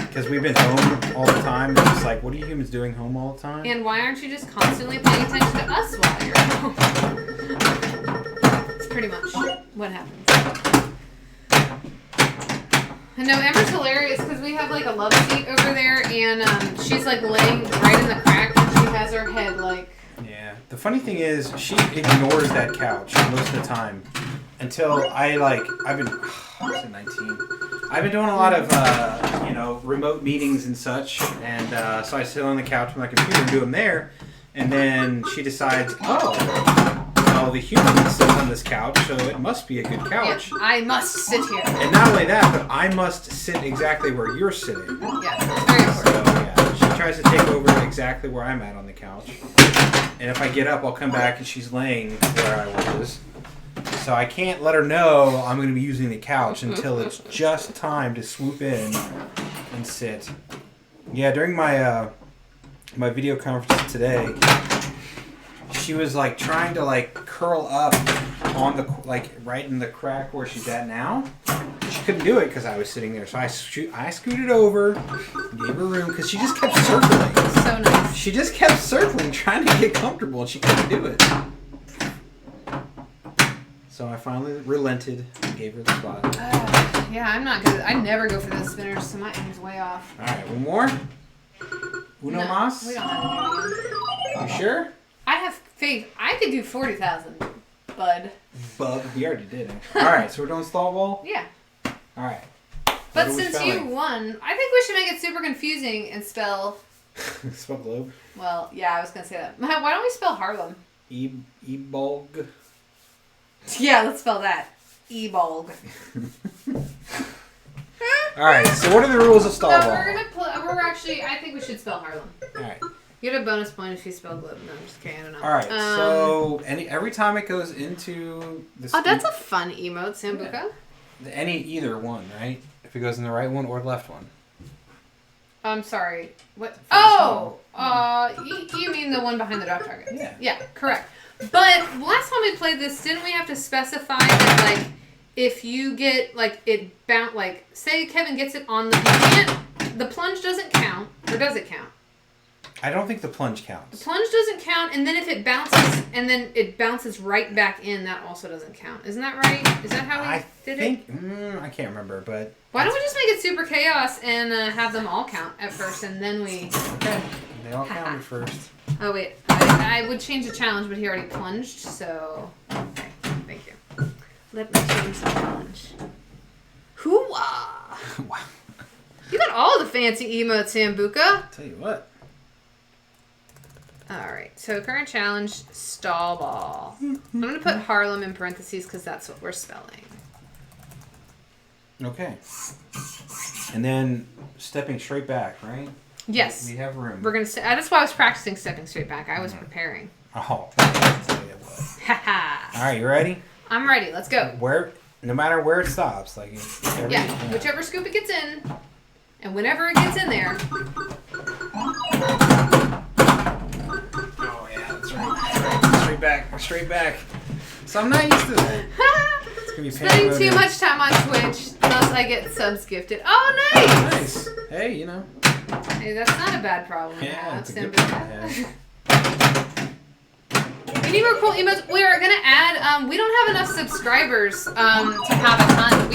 because we've been home all the time. It's just like, what are you humans doing home all the time? And why aren't you just constantly paying attention to us while you're at home? It's pretty much what happens. And no, Ember's hilarious because we have like a love seat over there, and she's like laying right in the crack, and she has her head like. Yeah. The funny thing is, she ignores that couch most of the time until I've been 19. I've been doing a lot of remote meetings and such, and so I sit on the couch with my computer and do them there, and then she decides, well, the human sits on this couch, so it must be a good couch. Yeah, I must sit here. And not only that, but I must sit exactly where you're sitting. Yeah, it's very important. So, yeah, she tries to take over exactly where I'm at on the couch. And if I get up, I'll come back and she's laying where I was. So I can't let her know I'm going to be using the couch until it's just time to swoop in and sit. Yeah, during my my video conference today, she was like trying to like curl up on the right in the crack where she's at now. She couldn't do it because I was sitting there, so I scooted over, gave her room because she just kept circling. So nice. She just kept circling, trying to get comfortable, and she couldn't do it. So I finally relented and gave her the spot. Yeah, I'm not good. I never go for the spinners, so my aim's way off. All right, one more. Uno mas. We don't have to do it again. You sure? I have faith. I could do 40,000, bud. Bug. You already did it. All right, so we're doing stall ball. Yeah. All right. But since you won, I think we should make it super confusing and spell. Spell globe. Well, yeah, I was gonna say that. Why don't we spell Harlem? E-bulg. Yeah, let's spell that. E-bulg. All right. So what are the rules of stall No, ball? we're actually. I think we should spell Harlem. All right. You get a bonus point if you spell globe. No, I'm just kidding. I don't know. All right. So every time it goes into the. Oh, that's a fun emote, Sambuca. Yeah. Either one, right? If it goes in the right one or the left one. I'm sorry. What? Oh! You mean the one behind the dog target? Yeah. Yeah, correct. But last time we played this, didn't we have to specify that, like, if you get, like, it bounce, like, say Kevin gets it on the plunge doesn't count, or does it count? I don't think the plunge counts. The plunge doesn't count, and then if it bounces, and then it bounces right back in, that also doesn't count. Isn't that right? Is that how we did it? I can't remember, but... Why don't we just make it super chaos and have them all count at first, and then we... Okay. They all counted first. Oh, wait. I would change the challenge, but he already plunged, so... Okay, thank you. Let me change the challenge. Hoo-wah! Wow. You got all the fancy emotes, Sambuca. Tell you what. Alright, so current challenge, stall ball. I'm going to put Harlem in parentheses because that's what we're spelling. Okay. And then stepping straight back, right? Yes. We have room. We're going to... That's why I was practicing stepping straight back. I was preparing. Oh. Tell you what. Haha. All right, you ready? I'm ready. Let's go. No matter where it stops, like Whichever scoop it gets in, and whenever it gets in there. Oh yeah, that's right. Straight back. So I'm not used to that. It's gonna be Spending too much time on Twitch, unless I get subs gifted. Oh, nice! Nice. Hey, you know. Hey, that's not a bad problem. Yeah, it's a good one. We need more cool emotes. We are gonna add. We don't have enough subscribers to have a ton.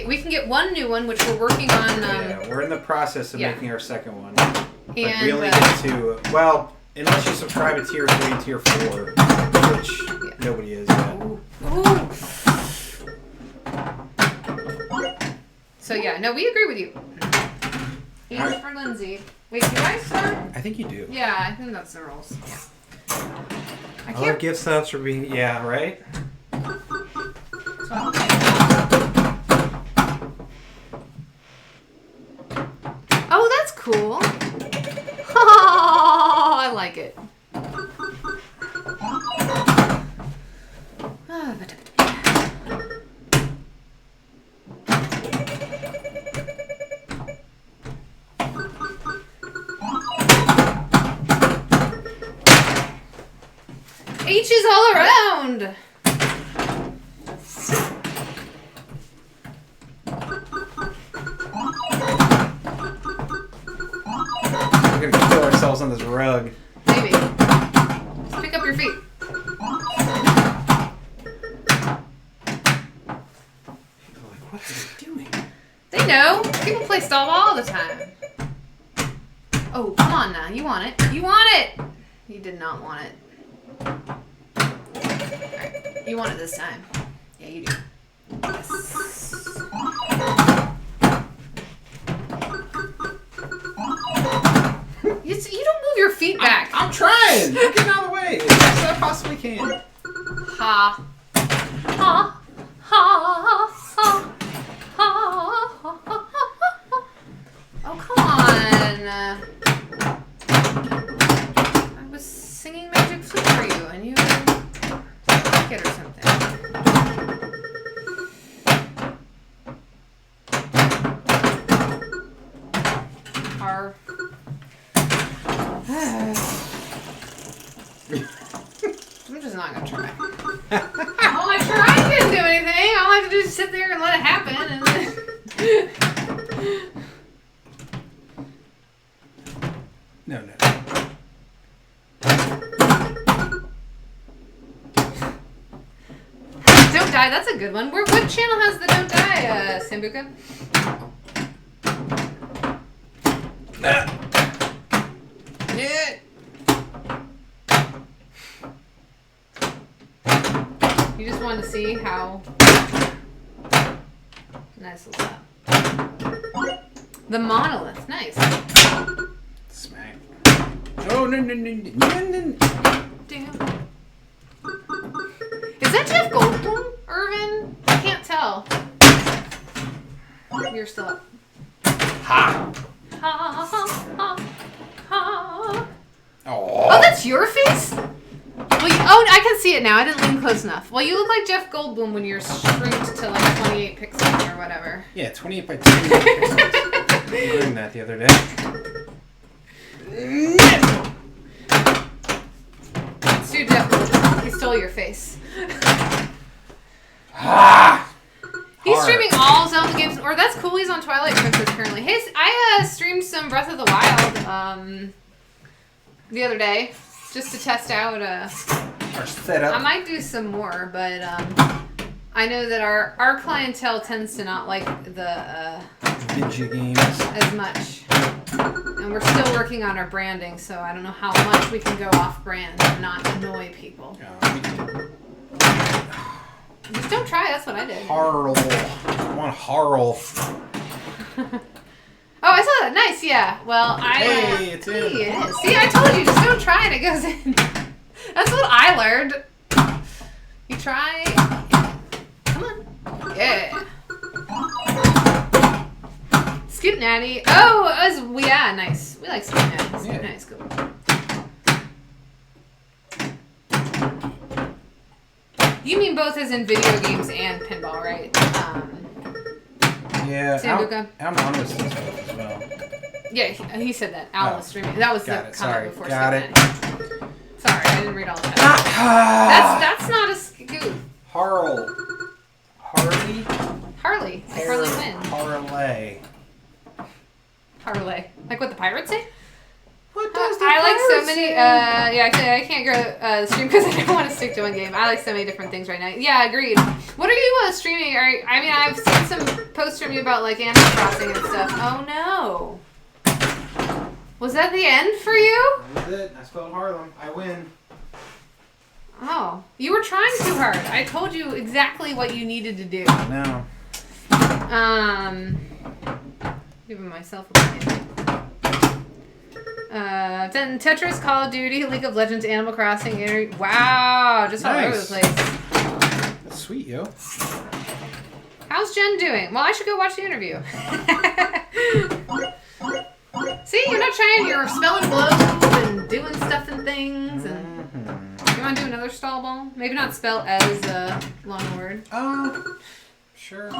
We can get one new one, which we're working on. Yeah, we're in the process of yeah. making our second one. And we only get to unless you subscribe to tier 3 and tier 4, which nobody is yet. Ooh. So yeah, no, we agree with you. Easy for Lindsay. Wait, do I start? I think you do. Yeah, I think that's the rules. Yeah. I love gift subs for being right. Oh, that's cool. Oh, I like it. Peaches all around. We're gonna kill ourselves on this rug. Maybe. Just pick up your feet. People are like, what are they doing? They know. People play stall ball all the time. Oh, come on now. You want it. You want it. You did not want it. Alright. You want it this time. Yeah, you do. Yes. You don't move your feet back. I'm trying. Get out of the way as fast as I possibly can. Ha. Ha. Ha. Ha. Ha. Oh, come on. I was singing Magic Flute for you, and you didn't like it or something. Our... I'm just not gonna try. All I tried didn't do anything. All I have to do is sit there and let it happen, and then... No. Don't Die, that's a good one. What channel has the Don't Die, Sambuca? Yeah. You just wanted to see how nice was that. The Monolith, nice. Smack. Oh, no. Damn. Is that Jeff Goldblum, Irvin? I can't tell. You're still up. Ha! Ha ha ha ha. Oh, Oh, that's your face? Well, I can see it now. I didn't lean close enough. Well, you look like Jeff Goldblum when you're shrinked to like 28 pixels or whatever. Yeah, 28 by 28 pixels. I learned that the other day. Let's do Jeff Goldblum. He stole your face. Ah! He's Hard. streaming all Zelda games, or that's cool. He's on Twilight Princess currently. Hey, I streamed some Breath of the Wild the other day just to test out. Our setup. I might do some more, but I know that our clientele tends to not like the video games as much, and we're still working on our branding. So I don't know how much we can go off brand and not annoy people. Just don't try. That's what I did. Harl. I want Harl. Oh, I saw that. Nice, yeah. Well, Hey, it's in. Hey, it is. See, I told you, just don't try and it goes in. That's what I learned. You try. Come on. Yeah. Scoop Natty. Oh, yeah, nice. We like Scoop Natty. Yeah. Nice, cool. You mean both as in video games and pinball, right? Yeah. Sambuca? Anonymous does both as well. Yeah, he said that. Al was streaming. That was the Got it. comment Sorry. before. Got it. Sorry, I didn't read all that. That's not a scoop. Harl. Harley? Harley. Like Harley Quinn. Parlay. Parlay. Like what the pirates say? What does the I like so pirate many. say? Yeah, I can't go stream because I don't want to stick to one game. I like so many different things right now. Yeah, agreed. What are you streaming? I mean, I've seen some posts from you about like Animal Crossing and stuff. Oh no. Was that the end for you? That was it. I spelled Harlem. I win. Oh, you were trying too hard. I told you exactly what you needed to do. No. Giving myself a point. Then Tetris, Call of Duty, League of Legends, Animal Crossing. Wow, just all over the place. That's sweet, yo. How's Jen doing? Well, I should go watch the interview. See, you're not trying. You're spelling blows and doing stuff and things. And you want to do another stall ball? Maybe not spell as long a word. Sure.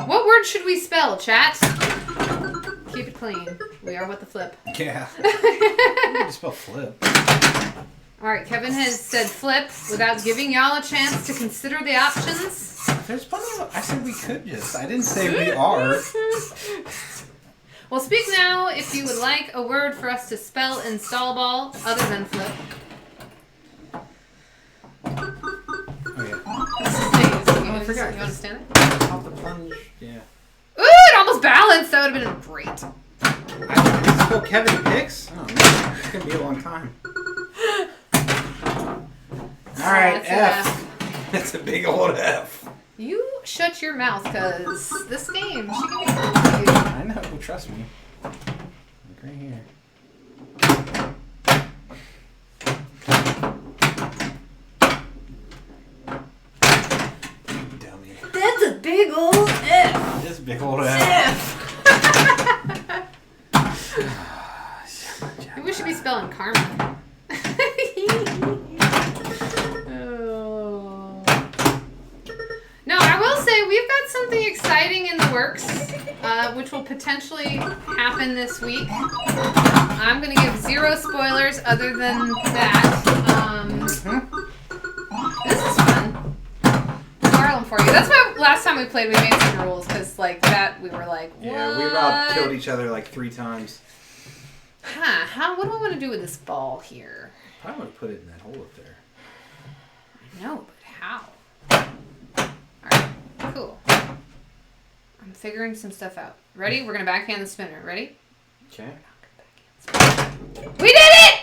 What word should we spell, chat? Keep it clean. We are what the flip. Yeah. I need to spell flip. Alright, Kevin has said flip without giving y'all a chance to consider the options. There's plenty of... I said we could just. I didn't say we are. Well, speak now if you would like a word for us to spell install ball other than flip. Oh, yeah. I forgot. You want to stand there? Off the plunge. Yeah. Ooh, it almost balanced. That would have been great. Still Kevin picks? Oh, man. It's going to be a long time. Alright, F. That's a big old F. You shut your mouth, because this game, she can be fun. I know. Well, trust me. Like right here. Dummy. That's a big old F. This big old F. Maybe we should be spelling karma. No, I will say we've got something exciting in the works, which will potentially happen this week. I'm going to give 0 spoilers other than that. This is fun. Harlem for you. That's why last time we played we made some rules, because like that we were like, what? Yeah, we about killed each other like 3 times. Huh, what do I want to do with this ball here? I want to put it in that hole up there. I know, but how? Alright, cool. I'm figuring some stuff out. Ready? We're going to backhand the spinner. Ready? Okay. We did it!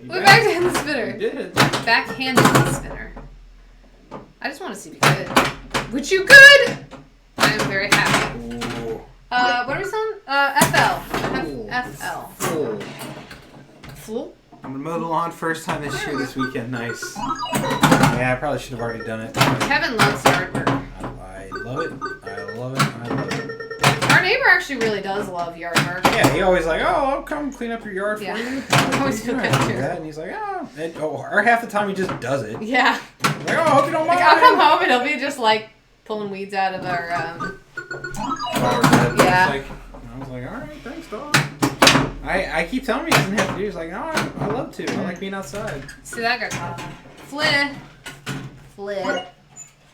We backhanded the spinner. We did. Backhanded the spinner. I just want to see if you could. Which you could! I am very happy. Ooh. What are we selling? FL. FL. Full. Flu? I'm going to mow the lawn first time this year this weekend. Nice. Yeah, I probably should have already done it. Kevin loves yard work. I love it. I love it. I love it. Our neighbor actually really does love yard work. Yeah, he always like, oh, I'll come clean up your yard for you. I always feel that that too. And he's like, oh. And, or half the time he just does it. Yeah. Like, oh, I hope you don't mind. Like, I'll come home and he'll be just like pulling weeds out of our flower bed. Yeah. I was like, all right, thanks, dog. I keep telling him he doesn't have to do. He's like, no, I love to. I like being outside. See that guy? Flip.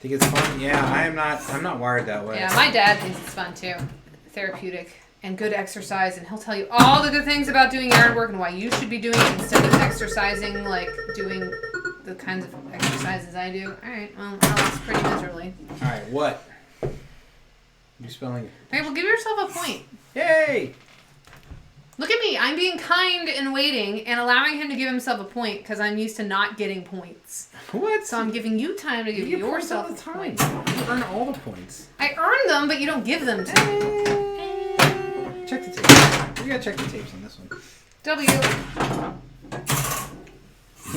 Think it's fun? Yeah, I'm not wired that way. Yeah, my dad thinks it's fun too. Therapeutic and good exercise, and he'll tell you all the good things about doing yard work and why you should be doing it instead of exercising, like doing the kinds of exercises I do. Alright, well, I lost pretty miserably. Alright, what? You spelling? Okay, well, give yourself a point. Yay! Look at me. I'm being kind and waiting and allowing him to give himself a point because I'm used to not getting points. What? So I'm giving you time to give you yourself points all a the point. time. You earn all the points. I earn them, but you don't give them to me. Check the tapes. We gotta check the tapes on this one. W.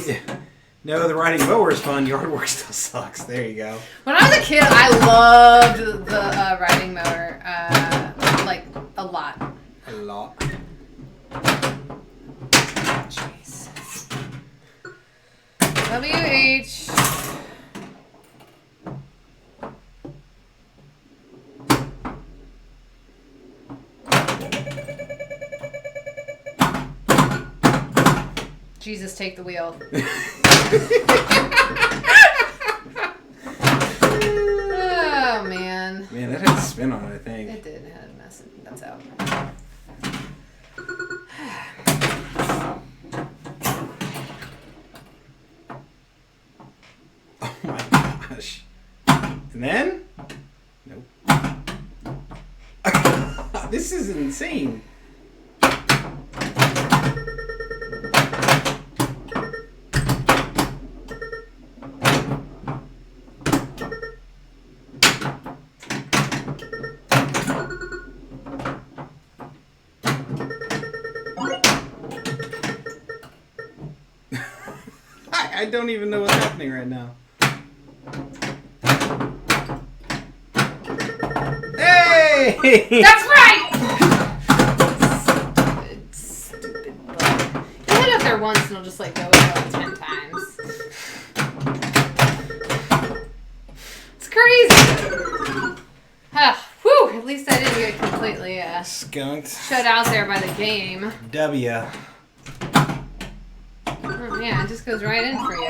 Yeah. No, the riding mower is fun. Yard work still sucks. There you go. When I was a kid, I loved the riding mower, like a lot. A lot. Jeez. WH. Jesus, take the wheel. Oh, man. Man, that had a spin on it, I think. It did. It had a mess. That's out. Oh my gosh. And then? Nope. This is insane. I don't even know what's happening right now. Hey! That's right! Stupid bug. You hit it up there once and it'll just like go about 10 times. It's crazy! Whew, at least I didn't get completely Skunked. shut out there by the game. W. Oh, Yeah, it just goes right in for you.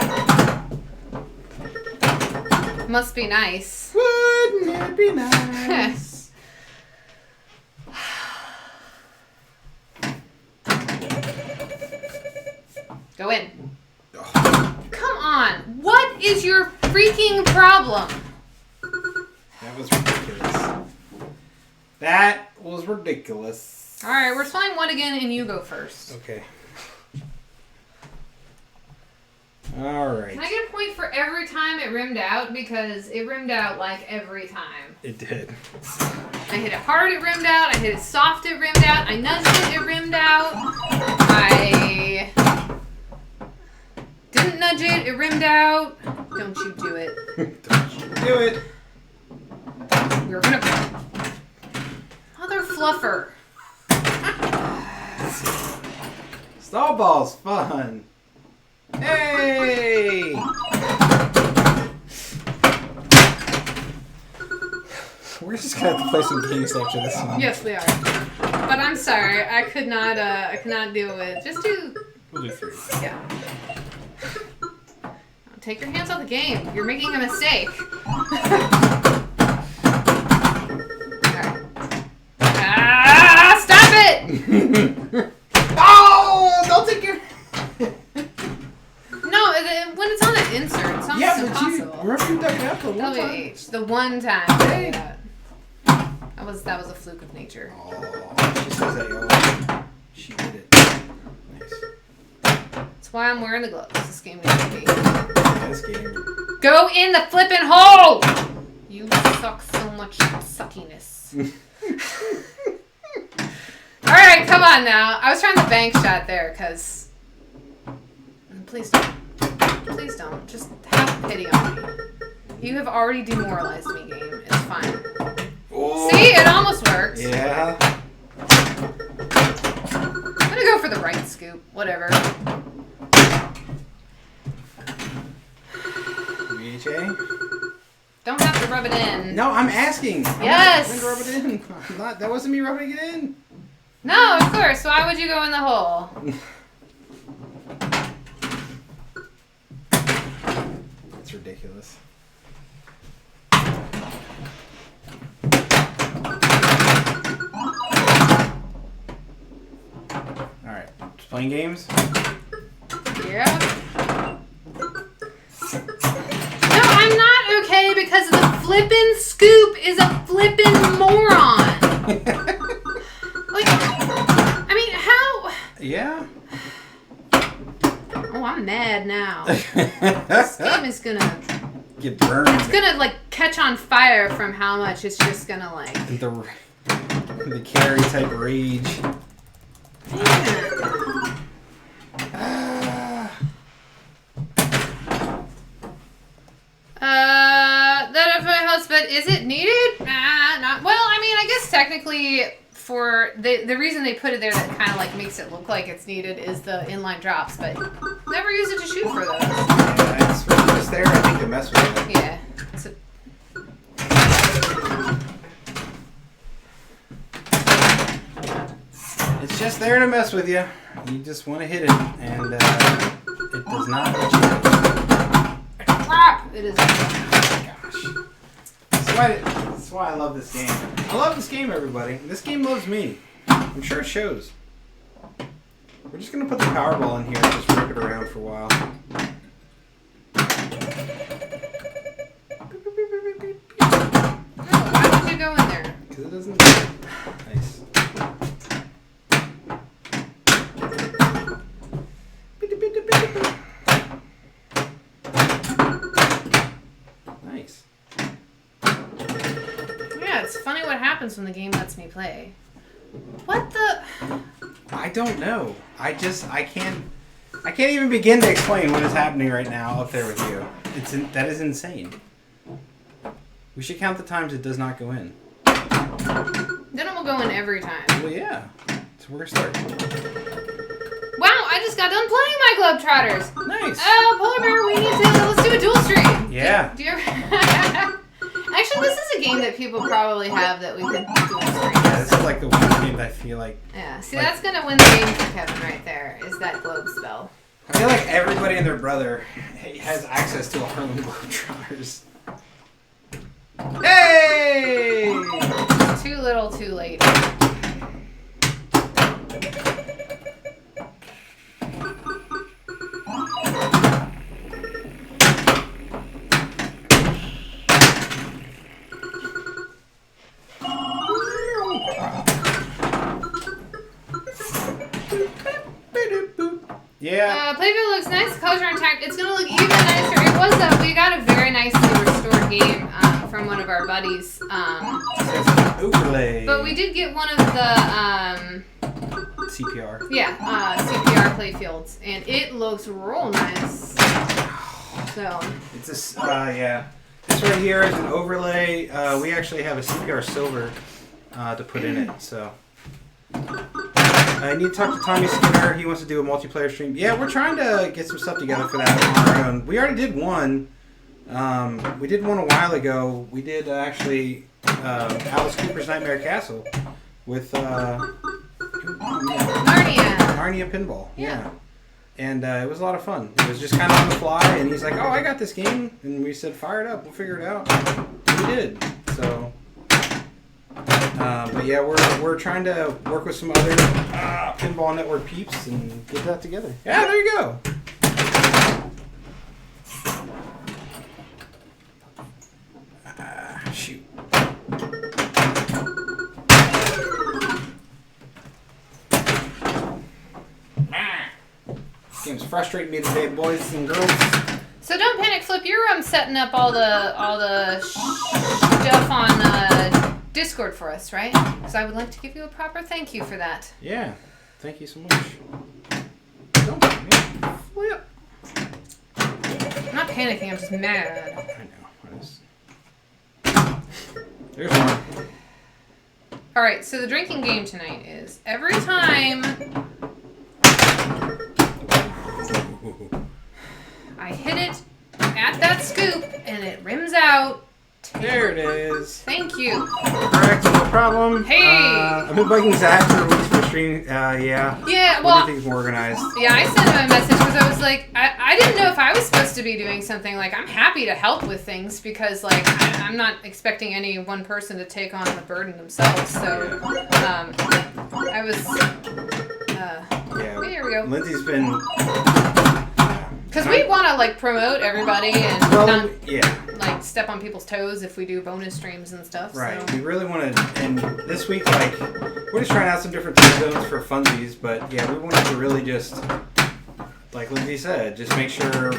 Must be nice. Wouldn't it be nice? Go in. Come on. What is your freaking problem? That was ridiculous. That was ridiculous. Alright, we're playing one again and you go first. Okay. Alright. Can I get a point for every time it rimmed out? Because it rimmed out like every time. It did. I hit it hard, it rimmed out. I hit it soft, it rimmed out. I nudged it, it rimmed out. I didn't nudge it, it rimmed out. Don't you do it. Don't you do it. We're gonna... Mother fluffer. Stall ball's fun. Hey! We're just gonna have to play some games after this one. Yes, we are. But I'm sorry, I could not deal with. Just do. We'll do 3. Yeah. Take your hands off the game. You're making a mistake. Alright. Ah! Stop it! Oh! Don't take your... No, when it's on an insert, it's almost impossible. Remember you dug it up the one time? WH, the one time. Hey. That was a fluke of nature. Oh, she says that, y'all. She did it. Nice. That's why I'm wearing the gloves. This game needs to be. This game. Go in the flippin' hole! You suck so much suckiness. Alright, come on now. I was trying the bank shot there, because... Please don't. Please don't. Just have pity on me. You have already demoralized me, game. It's fine. Ooh. See? It almost worked. Yeah. I'm gonna go for the right scoop. Whatever. VHA? Don't have to rub it in. No, I'm asking. Yes. I'm not going to rub it in. I'm not, that wasn't me rubbing it in. No, of course. Why would you go in the hole? That's ridiculous. Alright, just playing games? Yeah. No, I'm not okay because the flippin' scoop is a flippin' moron. Like, I mean, how? Yeah. Oh, I'm mad now. This game is gonna Get burned. It's gonna like catch on fire from how much it's just gonna like. The carry type rage. That if my husband, is it needed? Not well. I mean, I guess technically for the reason they put it there that kind of like makes it look like it's needed is the inline drops, but never use it to shoot for those. Yeah, it's just there, I think, to mess with it. Yeah. It's just there to mess with you. You just want to hit it, and it does not let you hit it. Crap! It is. Oh my gosh. That's why I love this game. I love this game, everybody. This game loves me. I'm sure it shows. We're just going to put the Powerball in here and just rip it around for a while. Oh, why would you go in there? Because it doesn't... Nice. Nice. Yeah, it's funny what happens when the game lets me play. What the? I don't know. I can't even begin to explain what is happening right now up there with you. That is insane. We should count the times it does not go in. Then it will go in every time. Well, yeah. So we're gonna start. Wow, I just got done playing my Globetrotters. Nice. Oh, Polar Bear, let's do a dual stream. Yeah. Do you ever... Actually, this is a game that people probably have that we could dual stream. Yeah, this is like the one game that I feel like... Yeah, see, like, that's going to win the game for Kevin right there, is that globe spell. I feel like everybody and their brother has access to a Harlem Globetrotters. Hey! Too little, too late. Yeah. Playfield looks nice. The colors are intact. It's going to look even nicer. It was we got a very nicely restored game from one of our buddies. Overlay. But we did get one of the CPR. Yeah, CPR playfields, and it looks real nice. So it's this. Yeah. This right here is an overlay. We actually have a CPR silver to put in it. So. I need to talk to Tommy Skinner. He wants to do a multiplayer stream. Yeah, we're trying to get some stuff together for that on our own. We already did one. We did one a while ago. We did actually Alice Cooper's Nightmare Castle with Narnia Pinball. Yeah. And it was a lot of fun. It was just kind of on the fly, and he's like, "Oh, I got this game," and we said, "Fire it up. We'll figure it out." We did. So. But yeah, we're trying to work with some other Pinball Network peeps and get that together. Yeah, there you go. Shoot. Game's frustrating me today, boys and girls. So don't panic, Flip. You're setting up all the stuff on Discord for us, right? Because I would like to give you a proper thank you for that. Yeah, thank you so much. Don't panic. Flip. I'm not panicking. I'm just mad. I know. There's one. All right. So the drinking game tonight is every time I hit it at that scoop and it rims out. There it is. Thank you. Correct, no problem. Hey! I've been bugging Zach for a week for stream. Yeah. Yeah, well. What do you think is more organized? Yeah, I sent him a message because I was like, I didn't know if I was supposed to be doing something. Like, I'm happy to help with things because, like, I'm not expecting any one person to take on the burden themselves. So, I was. Yeah. Here we go. Lindsay's been. Because we want to, like, promote everybody and not, like, step on people's toes if we do bonus streams and stuff. Right. So. We really want to, and this week, like, we're just trying out some different time zones for funsies, but yeah, we wanted to really just, like Lindsay said, just make sure,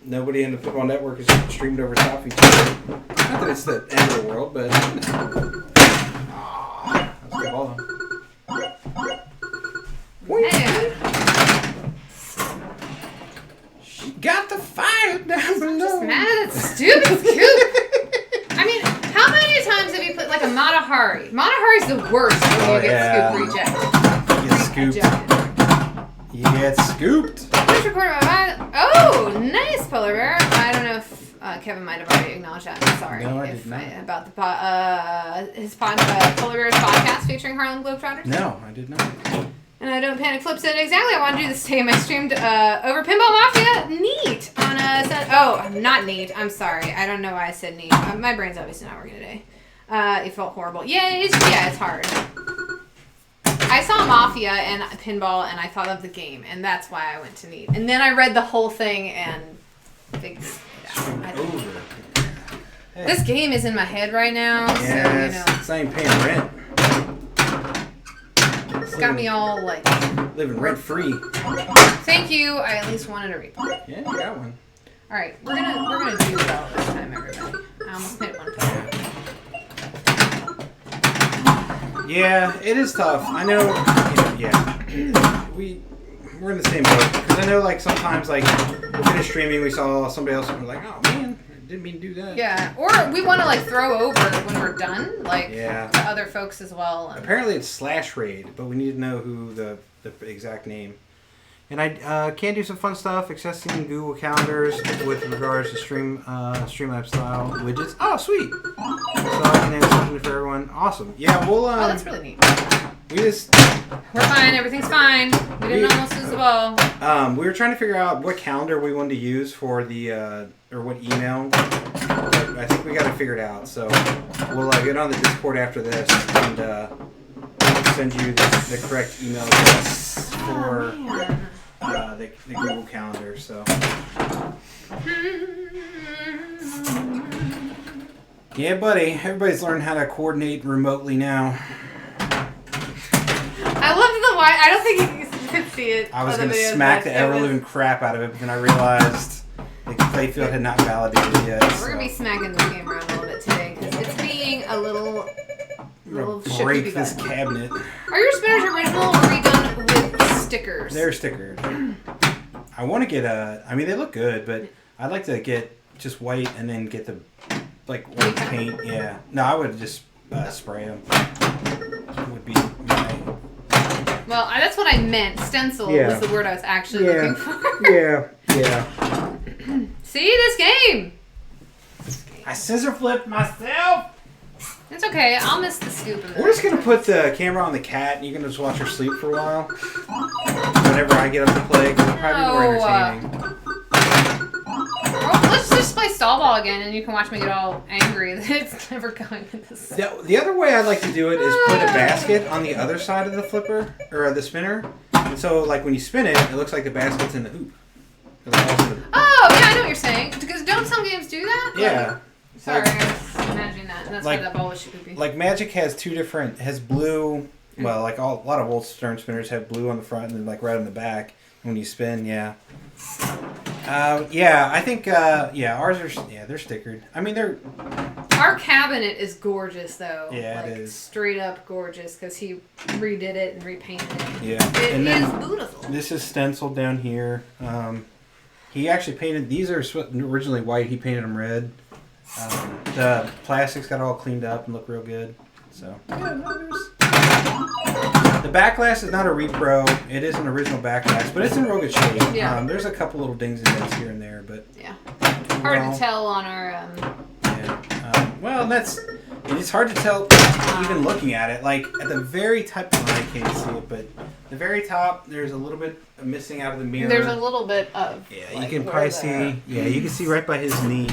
nobody in the Pinball Network is streamed over top of each other. Not that it's the end of the world, but, let's get all of them. Man. Got the fire down below. I'm just mad at that stupid scoop. I mean, how many times have you put like a Matahari? Matahari's the worst when you get scoop reject. You get scooped. You get scooped. Push recorder. Oh, nice polar bear. I don't know if Kevin might have already acknowledged that. I'm sorry. No, I did not. About the his Polar Bears podcast featuring Harlem Globetrotters. No, I did not. And I don't panic. Flip said exactly. I want to do this today. I streamed over Pinball Mafia. Neat on not neat. I'm sorry. I don't know why I said neat. My brain's obviously not working today. It felt horrible. Yeah, it's hard. I saw Mafia and Pinball, and I thought of the game, and that's why I went to neat. And then I read the whole thing and figured it out. This game is in my head right now, yes, so it's not even paying rent. It's got me all like living rent free. Thank you. I at least wanted a report. Yeah, you got one. All right, we're gonna do well this time, everybody. I almost hit one player. Yeah, it is tough. I know. We're in the same boat because I know like sometimes like we'll finish streaming, we saw somebody else and we're like, oh man, I didn't mean to do that. Yeah, or we want to like throw over when we're done, like to other folks as well. Apparently it's /raid, but we need to know who the exact name. And I can do some fun stuff, accessing Google calendars with regards to Streamlabs style widgets. Oh, sweet! So I can have something for everyone. Awesome. Yeah, we'll. Oh, that's really neat. We're fine. Everything's fine. We didn't almost lose the ball. We were trying to figure out what calendar we wanted to use for the or what email. I think we got to figure it out. So we'll get on the Discord after this and send you the correct email address for the Google Calendar. So. Yeah, buddy. Everybody's learned how to coordinate remotely now. I love the why. I don't think you could see it. I was going to smack the ever-living crap out of it, but then I realized the playfield had not validated yet. We're going to be smacking the game around a little bit today because it's being a little break this cabinet. Are your spinners original or redone with stickers? They're stickered. I want to get I mean, they look good, but I'd like to get just white and then get the white paint. Yeah. No, I would just spray them. Would be my... Well, that's what I meant. Stencil was the word I was actually looking for. Yeah. See, this game. I scissor flipped myself. It's okay. I'll miss the scoop. We're just going to put the camera on the cat and you can just watch her sleep for a while. Whenever I get up to play, because it'll probably be more entertaining. Well, let's just play stall ball again and you can watch me get all angry that it's never going with this. The other way I'd like to do it is put a basket on the other side of the flipper, or the spinner. And so, like, when you spin it, it looks like the basket's in the hoop. Oh, yeah, I know what you're saying. Because don't some games do that? Yeah. Sorry, I was imagining that. And that's why that ball was should Like, Magic has has blue, well, like a lot of old Stern spinners have blue on the front and then, like, red on the back. When you spin, I think, ours are, they're stickered. I mean, they're... Our cabinet is gorgeous, though. Yeah, like, it is. Straight up gorgeous, because he redid it and repainted it. Yeah. It is beautiful. This is stenciled down here. He actually painted, these are originally white, he painted them red. The plastics got all cleaned up and look real good. So, the back glass is not a repro. It is an original back glass, but it's in real good shape. Yeah. There's a couple little dings and dents here and there, but hard to tell on our. It is hard to tell even looking at it. Like at the very top, I can't see it, but the very top, there's a little bit missing out of the mirror. There's a little bit of. Yeah, you can probably see. Yeah, you can see right by his knee.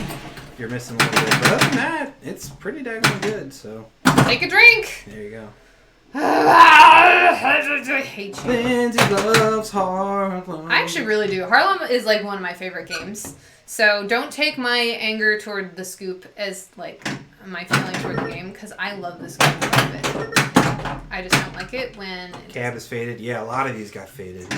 You're missing a little bit, but other than that, it's pretty daggone good. So take a drink. There you go. I hate you. Lindsay loves Harlem. I actually really do. Harlem is like one of my favorite games. So don't take my anger toward the scoop as like my feeling toward the game because I love this game quite a bit. I just don't like it when Cab is faded. Yeah, a lot of these got faded.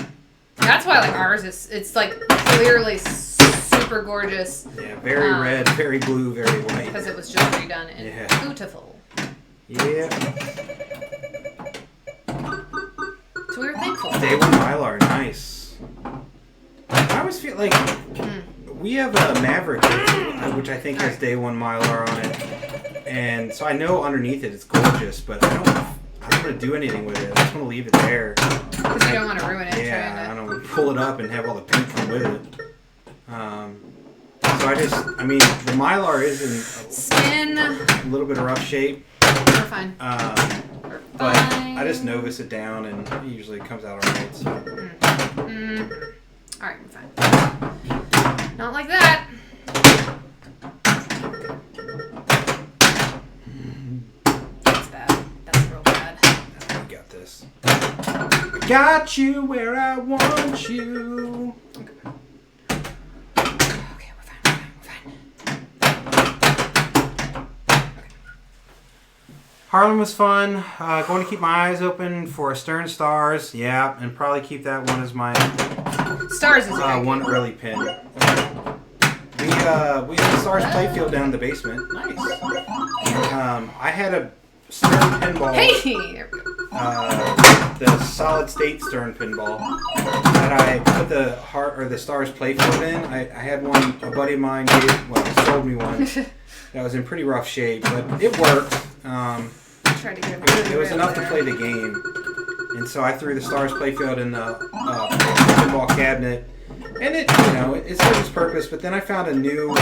That's why like ours is it's like clearly super gorgeous. Yeah, very red, very blue, very white. Because it was just redone and beautiful. Yeah. So we were thankful. Day one Mylar, nice. I always feel like we have a Maverick, which I think has day one Mylar on it, and so I know underneath it it's gorgeous, but I don't want to do anything with it. I just want to leave it there. Because you don't want to ruin it. Yeah, I don't want to pull it up and have all the paint come with it. So the Mylar is in a little bit of rough shape. We're fine. But I just novice it down and it usually comes out alright. So. Alright, we're fine. Not like that. That's bad. That's real bad. You got this. I got you where I want you. Okay, we're fine. Harlem was fun. Going to keep my eyes open for Stern Stars. Yeah, and probably keep that one as my Stars is one early pin. We have the Stars playfield down in the basement. Nice. I had a Stern pinball. Hey! The solid state Stern pinball that I put the Stars playfield in. I had one. A buddy of mine sold me one. That was in pretty rough shape, but it worked. It was enough to play the game, and so I threw the Stars playfield in the pinball cabinet, and it served its purpose. But then I found a new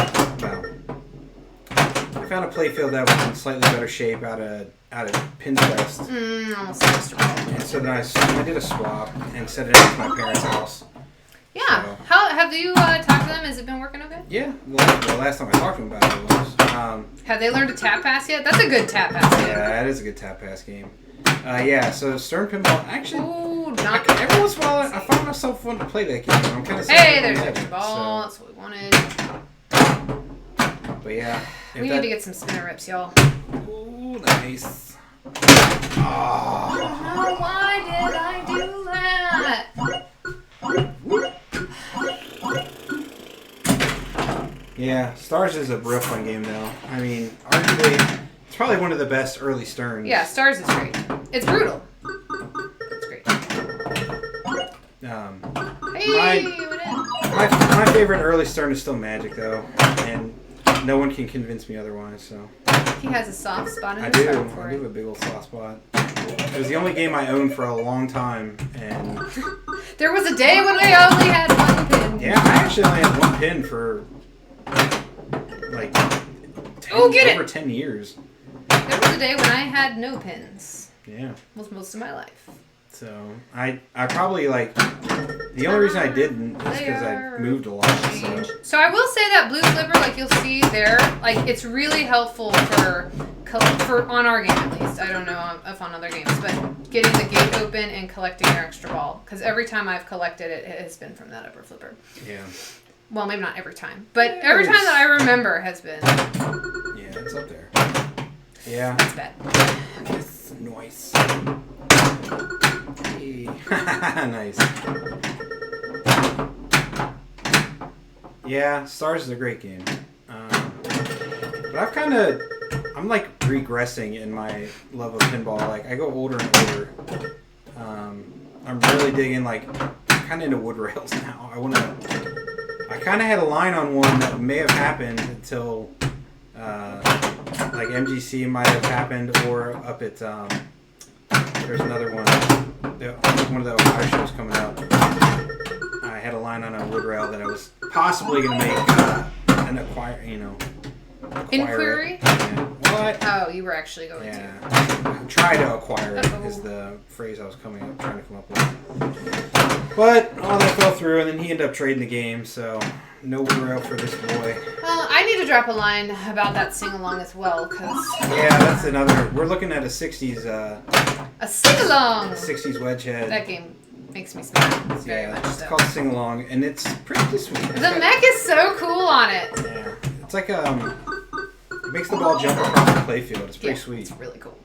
found a playfield that was in slightly better shape out of Pinterest. Almost extra ball. And so then I did a swap and set it up to my parents' house. Yeah. So, how have you talked to them? Has it been working okay? Yeah. The last time I talked to them about it was. Have they learned to tap pass yet? That's a good tap pass game. Yeah, that is a good tap pass game. Yeah, so Stern Pinball, actually, every once in a while I find myself wanting to play that game. I'm kind of there's extra ball. That's what we wanted. But yeah. We need to get some spinner rips, y'all. Ooh, nice. Oh, why did I do that? Yeah, Stars is a real fun game, though. I mean, arguably, it's probably one of the best early Sterns. Yeah, Stars is great. It's brutal. It's great. My favorite early Stern is still Magic, though, and no one can convince me otherwise. So he has a soft spot in his heart for it. I do have a big old soft spot. It was the only game I owned for a long time, and there was a day when I only had one pin. Yeah, I actually only had one pin for like over 10 years. There was a day when I had no pins. Yeah. Was most of my life. So I probably the only reason I didn't is because I moved a lot. So I will say that blue flipper, like you'll see there, like it's really helpful for on our game at least. I don't know if on other games, but getting the gate open and collecting your extra ball. Because every time I've collected it, it has been from that upper flipper. Yeah. Well, maybe not every time, but every time that I remember has been. Yeah, it's up there. Yeah. That's bad. It's nice. Hey. Nice. Yeah, Stars is a great game. But I'm like regressing in my love of pinball. Like I go older and older. I'm really digging kind of into wood rails now. I kind of had a line on one that may have happened until MGC might have happened, or up at there's another one. One of the Ohio shows coming up. I had a line on a wood rail that I was possibly going to make an inquiry. Yeah. What? Oh, you were actually going to. Try to acquire it is the phrase I was trying to come up with. But all that fell through, and then he ended up trading the game, so no wood rail for this boy. Well, I need to drop a line about that sing-along as well, because... Yeah, that's another... We're looking at a 60s... a sing-along! 60s wedge head. That game makes me smile very much. It's called Sing-Along, and it's pretty sweet. The mech is so cool on it. Yeah. It's like, it makes the ball jump across the playfield. It's pretty sweet. It's really cool.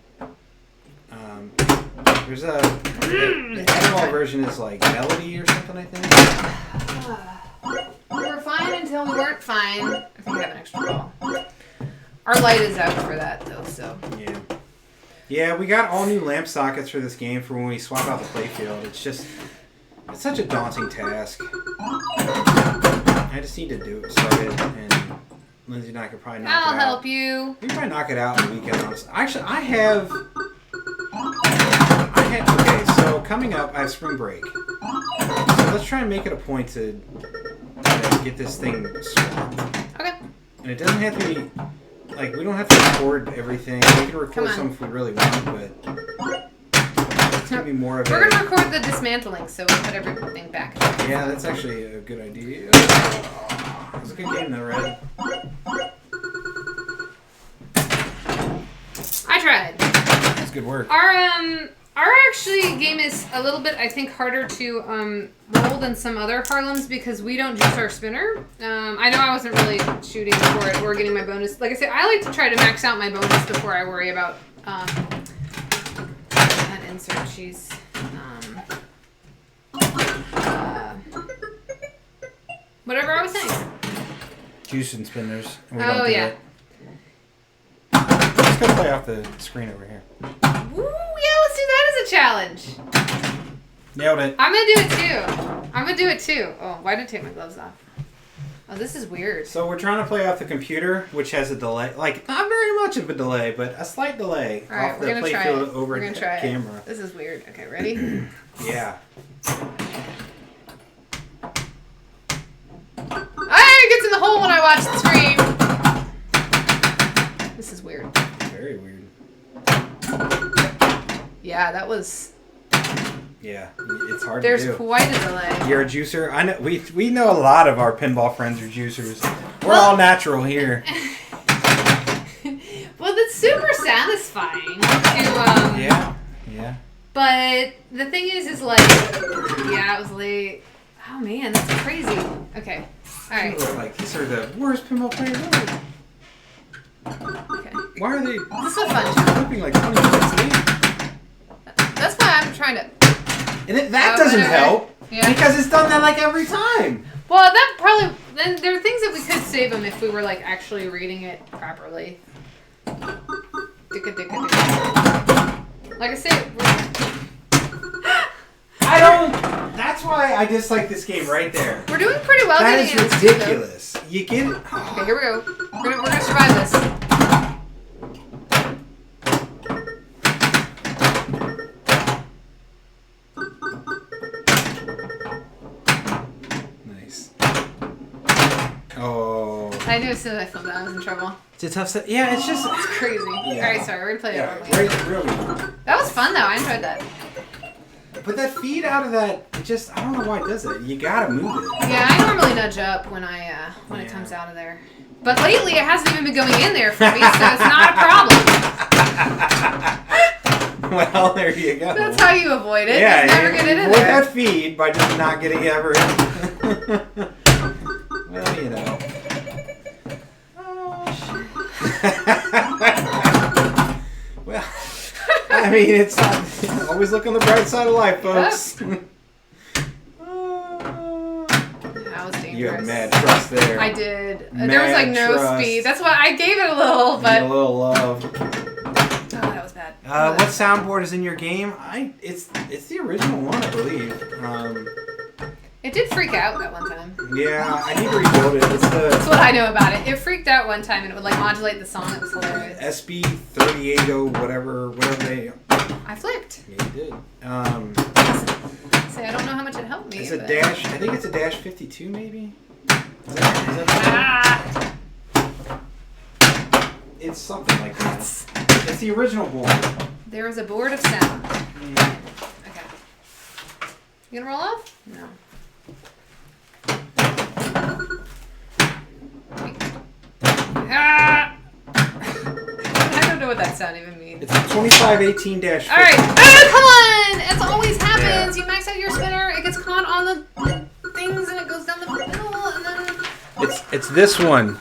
There's the pinball version is like Melody or something, I think. We were fine until we weren't fine. I think we have an extra ball. Our light is out for that, though, so. Yeah. Yeah, we got all new lamp sockets for this game for when we swap out the playfield. It's such a daunting task. I just need to start it, and Lindsay and I could probably knock it out. I'll help you. We can probably knock it out in the weekend, honestly. Actually, okay, so coming up, I have spring break. So let's try and make it a point to get this thing swapped. Okay. And it doesn't have to be, we don't have to record everything. We can record some if we really want, but it's going to be more of We're going to record the dismantling, so we'll put everything back. Yeah, that's actually a good idea. It's a good game, though, Red. I tried. That's good work. Our actually game is a little bit, I think, harder to roll than some other Harlems because we don't juice our spinner. I know I wasn't really shooting for it or getting my bonus. Like I said, I like to try to max out my bonus before I worry about that insert. She's whatever I was saying. Juice and spinners. And yeah. Let's go play off the screen over here. Ooh, yeah, let's do that as a challenge. Nailed it. I'm gonna do it too. Oh, why did I take my gloves off? Oh, this is weird. So we're trying to play off the computer, which has a delay. Not very much of a delay, but a slight delay off the playfield over the camera. This is weird. Okay, ready? Yeah. It gets in the hole when I watch the screen. This is weird. Very weird. Yeah, that was... Yeah, it's hard There's to do. quite a delay. You're a juicer. I know we know a lot of our pinball friends are juicers. We're all natural here. Well, that's super satisfying to Yeah. But the thing is like, yeah, it was late. Oh man, that's crazy. Okay, all right. Like these are the worst pinball players ever. Okay. Why are they? This is a fun show. Flipping like 20 minutes late. That's why I'm trying to. And that doesn't help. Yeah. Because it's done that like every time. Well, that probably. Then there are things that we could save them if we were like actually reading it properly. Dicka. Like I said. I don't. That's why I dislike this game right there. We're doing pretty well. That is getting ridiculous. You get it. Okay, here we go. We're gonna survive this. Nice. Oh. I knew as soon as I filmed that I was in trouble. It's a tough set. Yeah, it's just. It's crazy. Yeah. Alright, sorry, we're gonna play it normally. Really. That was fun though, I enjoyed that. But that feed out of that, it just, I don't know why it does it. You gotta move it. Yeah, I normally nudge up when it comes out of there. But lately it hasn't even been going in there for me, so it's not a problem. Well, there you go. That's how you avoid it. Yeah, Just never get it in avoid there. that feed by just not getting it ever in. Well, you know. Oh, shit. Well, I mean, it's not, always look on the bright side of life, folks. That was dangerous. You had mad trust there. I did. There was like no trust. speed. That's why I gave it a little, but... A little love. Oh, that was bad. What soundboard is in your game? It's the original one, I believe. It did freak out that one time. Yeah, I need to rebuild it. That's what I know about it. It freaked out one time and it would like modulate the song. It was hilarious. SB380 whatever they. I flipped. Yeah, you did. Say, I don't know how much it helped me. It's a but... dash. I think it's a dash 52 maybe. Is that It's something like that. It's the original board. There was a board of sound. Okay. You gonna roll off? No. Ah! I don't know what that sound even means. It's a 2518-50. Alright. Ah, come on! As always happens. Yeah. You max out your spinner, it gets caught on the things and it goes down the middle and then... It's this one.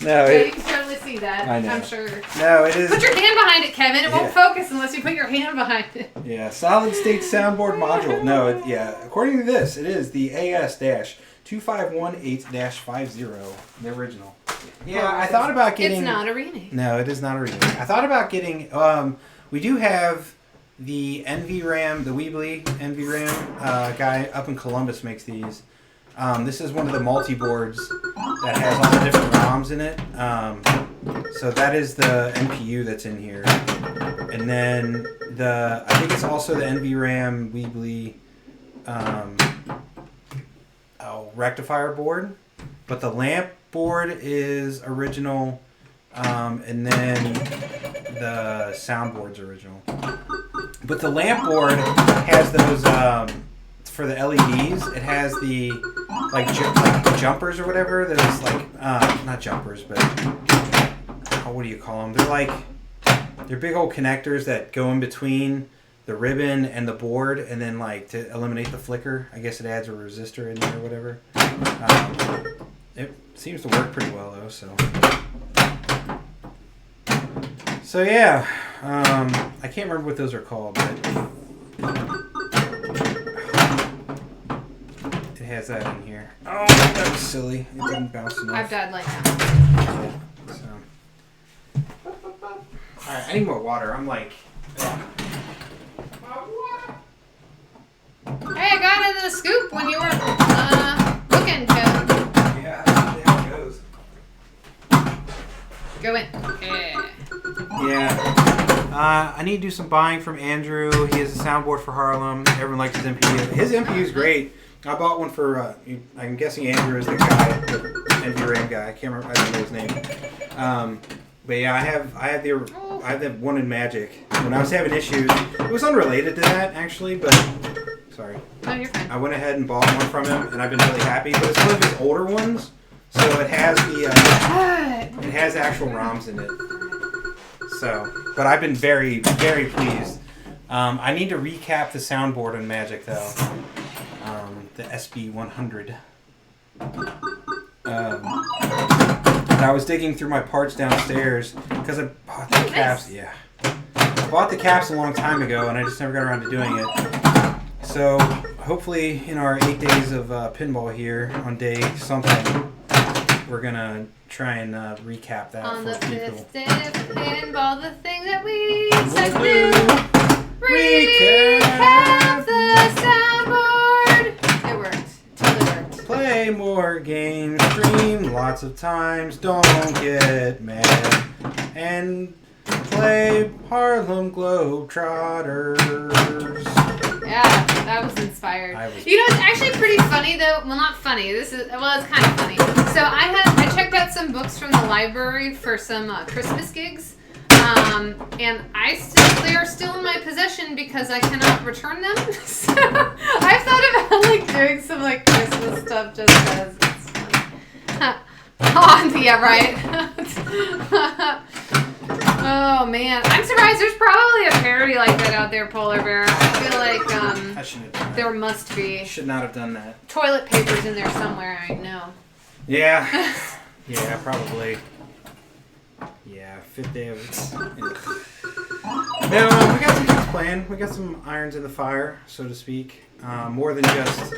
No, yeah, you can totally see that. I know. I'm sure. No, it is. Put your hand behind it, Kevin. It won't focus unless you put your hand behind it. Yeah, solid state soundboard module. No, according to this, it is the AS-2518-50, the original. Yeah, I thought about getting... It's not a rename. No, it is not a rename. I thought about getting... we do have the NVRAM, the Weebly NVRAM guy up in Columbus makes these. This is one of the multi-boards that has all the different ROMs in it. So that is the NPU that's in here. And then I think it's also the NVRAM Weebly rectifier board. But the lamp board is original. And then the soundboard's original. But the lamp board has those... for the LEDs, it has the like jumpers or whatever. Those like not jumpers, but what do you call them? They're big old connectors that go in between the ribbon and the board, and then like to eliminate the flicker. I guess it adds a resistor in there or whatever. It seems to work pretty well though. So yeah, I can't remember what those are called, but. Has that in here. Oh, that was silly. It didn't bounce enough. I've died like that. So. Alright, I need more water. I'm like... Hey, I got into the scoop when you were looking, Kevin. Yeah, that's how it goes. Go in. Yeah. I need to do some buying from Andrew. He has a soundboard for Harlem. Everyone likes his MPU. His MPU is great. I bought one for, I'm guessing Andrew is the guy, Envy Rain guy. I can't remember. I don't know his name. But yeah, I have the one in Magic. When I was having issues, it was unrelated to that actually, but sorry. Oh, you're fine. I went ahead and bought one from him, and I've been really happy. But it's one of his older ones, so it has it has actual ROMs in it. So, but I've been very, very pleased. I need to recap the soundboard in Magic though. The SB100. And I was digging through my parts downstairs because I bought the caps. Yeah, I bought the caps a long time ago, and I just never got around to doing it. So hopefully, in our 8 days of pinball here on day something, we're gonna try and recap that on for the people. 5th day of pinball, the thing that we said to do. Recap the soundboard. It worked. Totally worked. Play more games, stream lots of times, don't get mad, and play Harlem Globetrotters. Yeah, that was inspired. was- You know, it's actually pretty funny though. Well, not funny. It's kind of funny. So I checked out some books from the library for some Christmas gigs. And they are still in my possession because I cannot return them. So I've thought about like doing some like Christmas stuff just because it's fun. Oh, yeah, right. Oh man, I'm surprised there's probably a parody like that out there, Polar Bear. I feel like I shouldn't have done there that. must be. Should not have done that. Toilet paper's in there somewhere, I know. Yeah. Yeah, probably. Yeah, 5th day of... No, we got some things planned. We got some irons in the fire, so to speak. More than just,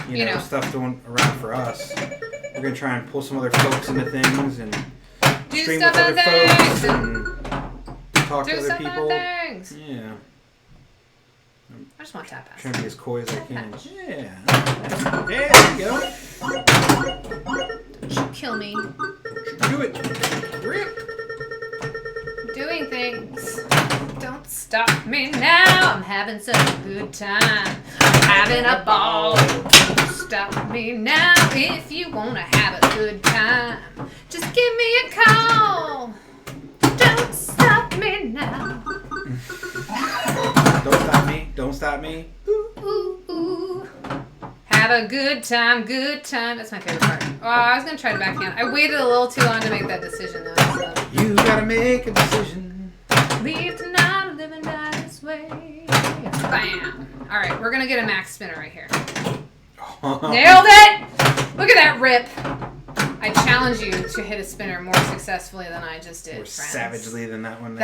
you know, stuff going around for us. We're going to try and pull some other folks into things and Do stream stuff with on other folks things. and talk to Do other stuff people. on things. Yeah. I just want tap pass. Trying to be as coy as I can. Yeah. There you go. Don't kill me. Do it. Rip. Doing things. Don't stop me now. I'm having such a good time. I'm having a ball. Don't stop me now if you want to have a good time. Just give me a call. Don't stop me now. Don't stop me. Don't stop me. Ooh, ooh. Have a good time, good time. That's my favorite part. Oh, I was going to try to backhand. I waited a little too long to make that decision, though. So. You gotta make a decision. Leave tonight or live and die this way. Bam. All right, we're going to get a max spinner right here. Nailed it! Look at that rip. I challenge you to hit a spinner more successfully than I just did, More friends. savagely than that one.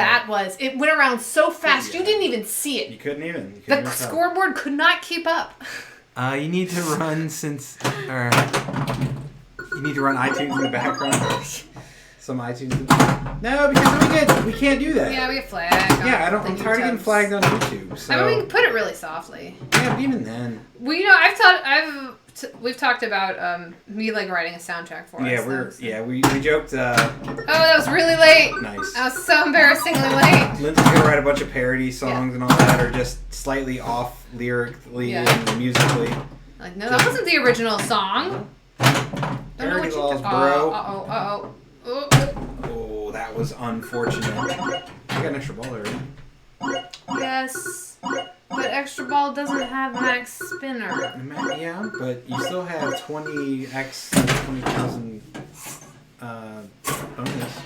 It went around so fast, Yeah. You didn't even see it. You couldn't even. The scoreboard could not keep up. You need to run you need to run iTunes in the background. Some iTunes. No, because we can't do that. Yeah, we get flagged. Yeah, I'm tired of getting flagged on YouTube. So. I mean, we can put it really softly. Yeah, but even then. Well, you know, we've talked about me like writing a soundtrack for us. We joked. Oh, that was really late. Nice. That was so embarrassingly late. Lindsay's gonna write a bunch of parody songs and all that, or just slightly off lyrically and musically. Like, no, that wasn't the original song. Parody laws, bro. Uh-oh. Oh, that was unfortunate. I got an extra ball there. Yes, but extra ball doesn't have max spinner. Yeah, but you still have 20x, 20,000 bonus.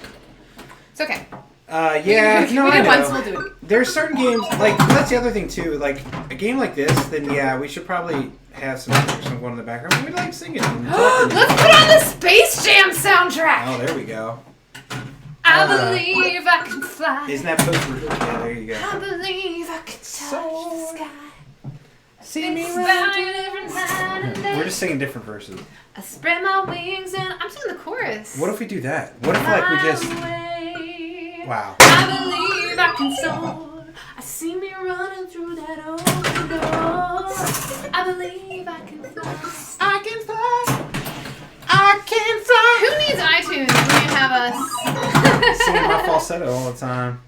It's okay. Yeah, we no, I did know. once, we'll do it. There's certain games, like, that's the other thing too, like, a game like this, then yeah, we should probably have some going in the background. We like singing and talking. Let's put on the Space Jam soundtrack! Oh, there we go. I believe I can fly. Isn't that poster? Yeah, there you go. I believe I can touch the sky. See me It's run. about every night and day. We're just singing different verses. I spread my wings and I'm singing the chorus. What if we do that? What if, like, we just... Way. Wow. I believe I can soar. I see me running through that open door. I believe I can fly. I can fly. I can fly. Who needs iTunes when you have us? Singing my falsetto all the time.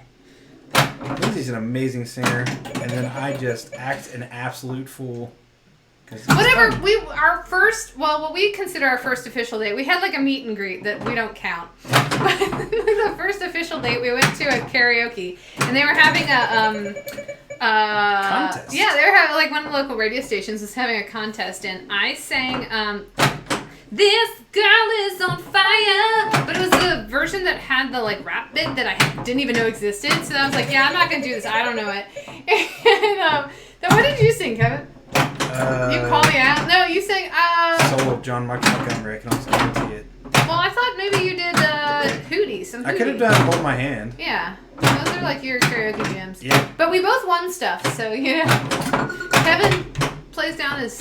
Lindsay's an amazing singer, and then I just act an absolute fool. Whatever, what we consider our first official date, we had like a meet and greet that we don't count. But the first official date, we went to a karaoke, and they were having a, contest. Yeah, they were having, like, one of the local radio stations was having a contest, and I sang, This Girl Is on Fire, but it was the version that had the, like, rap bit that I didn't even know existed, so I was like, yeah, I'm not gonna do this, I don't know it. And, then what did you sing, Kevin? You call me out? No, you sang, Soul of John Michael Montgomery, I can also guarantee it. Well, I thought maybe you did, Hootie, some Hootie. I could have done Hold My Hand. Yeah. Those are like your karaoke jams. Yeah. But we both won stuff, so, you know. Kevin plays down his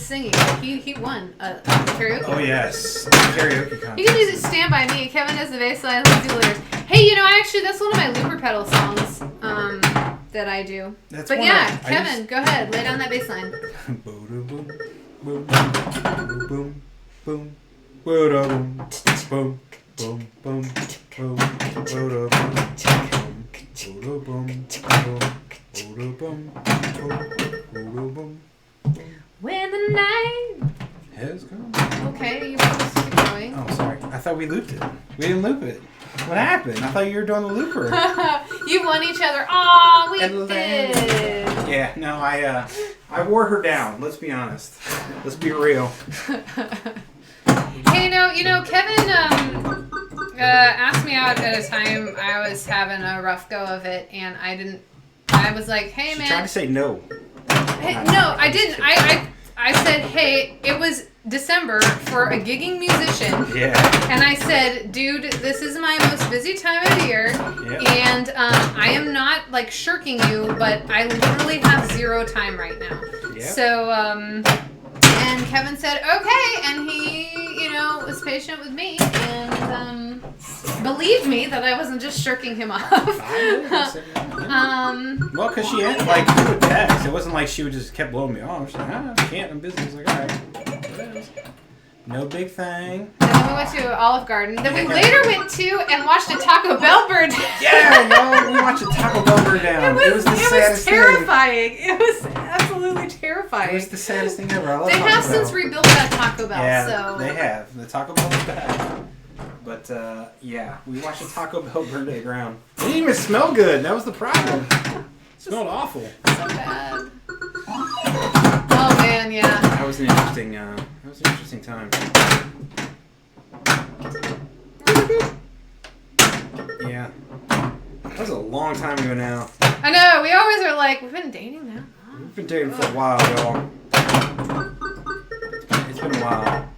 singing. He won a karaoke. Oh, yes. Karaoke contest. You can use it Stand By Me. Kevin does the bass line, let's do lyrics. Hey, you know, actually, that's one of my looper pedal songs that I do. That's but yeah, Kevin, go ahead. Lay down that bass line. Boom, boom, boom, boom, boom, boom, boom, boom, boom, when the night has come. Okay, you were supposed to keep going. Oh, sorry. I thought we looped it. We didn't loop it. What happened? I thought you were doing the looper. You won each other. Aw, we did. Yeah, no, I wore her down. Let's be honest. Let's be real. Hey, you know, Kevin asked me out at a time I was having a rough go of it, and I was like, hey, man. She tried to say no. Hey, no, I didn't. I said, hey, it was December for a gigging musician. Yeah. And I said, dude, this is my most busy time of year. Yep. And I am not, like, shirking you, but I literally have 0 time right now. Yep. So, and Kevin said, okay. And he, you know, was patient with me and believed me that I wasn't just shirking him off. Well, because she had, like, through a text. It wasn't like she would just kept blowing me off. She's like, I can't, I'm busy. I was like, all right. No big thing. And then we went to Olive Garden. Then we later went to and watched a Taco Bell burn down. Yeah, we watched a Taco Bell burn down. It was the saddest thing. It was terrifying. It was absolutely terrifying. It was the saddest thing ever. I love They Taco have Bell. since rebuilt that Taco Bell. Yeah, so. They have. The Taco Bell is back. But, yeah, we watched a Taco Bell burn to the ground. It didn't even smell good. That was the problem. It smelled awful. So bad. Oh, man, yeah. That was an interesting time. Yeah. That was a long time ago now. I know. We always are like, we've been dating now. We've been dating for a while, y'all. It's been a while.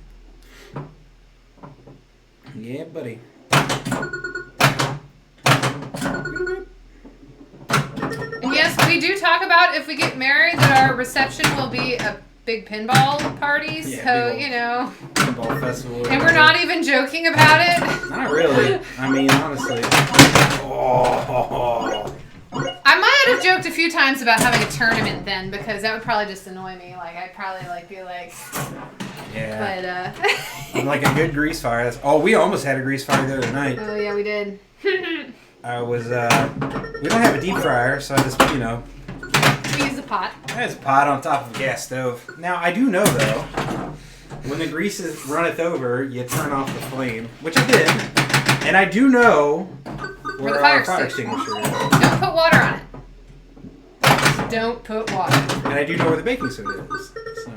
Yeah, buddy. And yes, we do talk about if we get married that our reception will be a big pinball party. Yeah, so, you know. Pinball festival. And we're not even joking about it. Not really. I mean, honestly. Oh. I might have joked a few times about having a tournament then because that would probably just annoy me. Like, I'd probably be like... Yeah. But, like a good grease fire. We almost had a grease fire the other night. Oh, yeah, we did. I was, we don't have a deep fryer, so I just, you know. We use a pot. There's a pot on top of a gas stove. Now, I do know, though, when the grease runneth over, you turn off the flame, which I did. And I do know where our fire extinguisher is. Don't put water on it. Don't put water. And I do know where the baking soda is. So,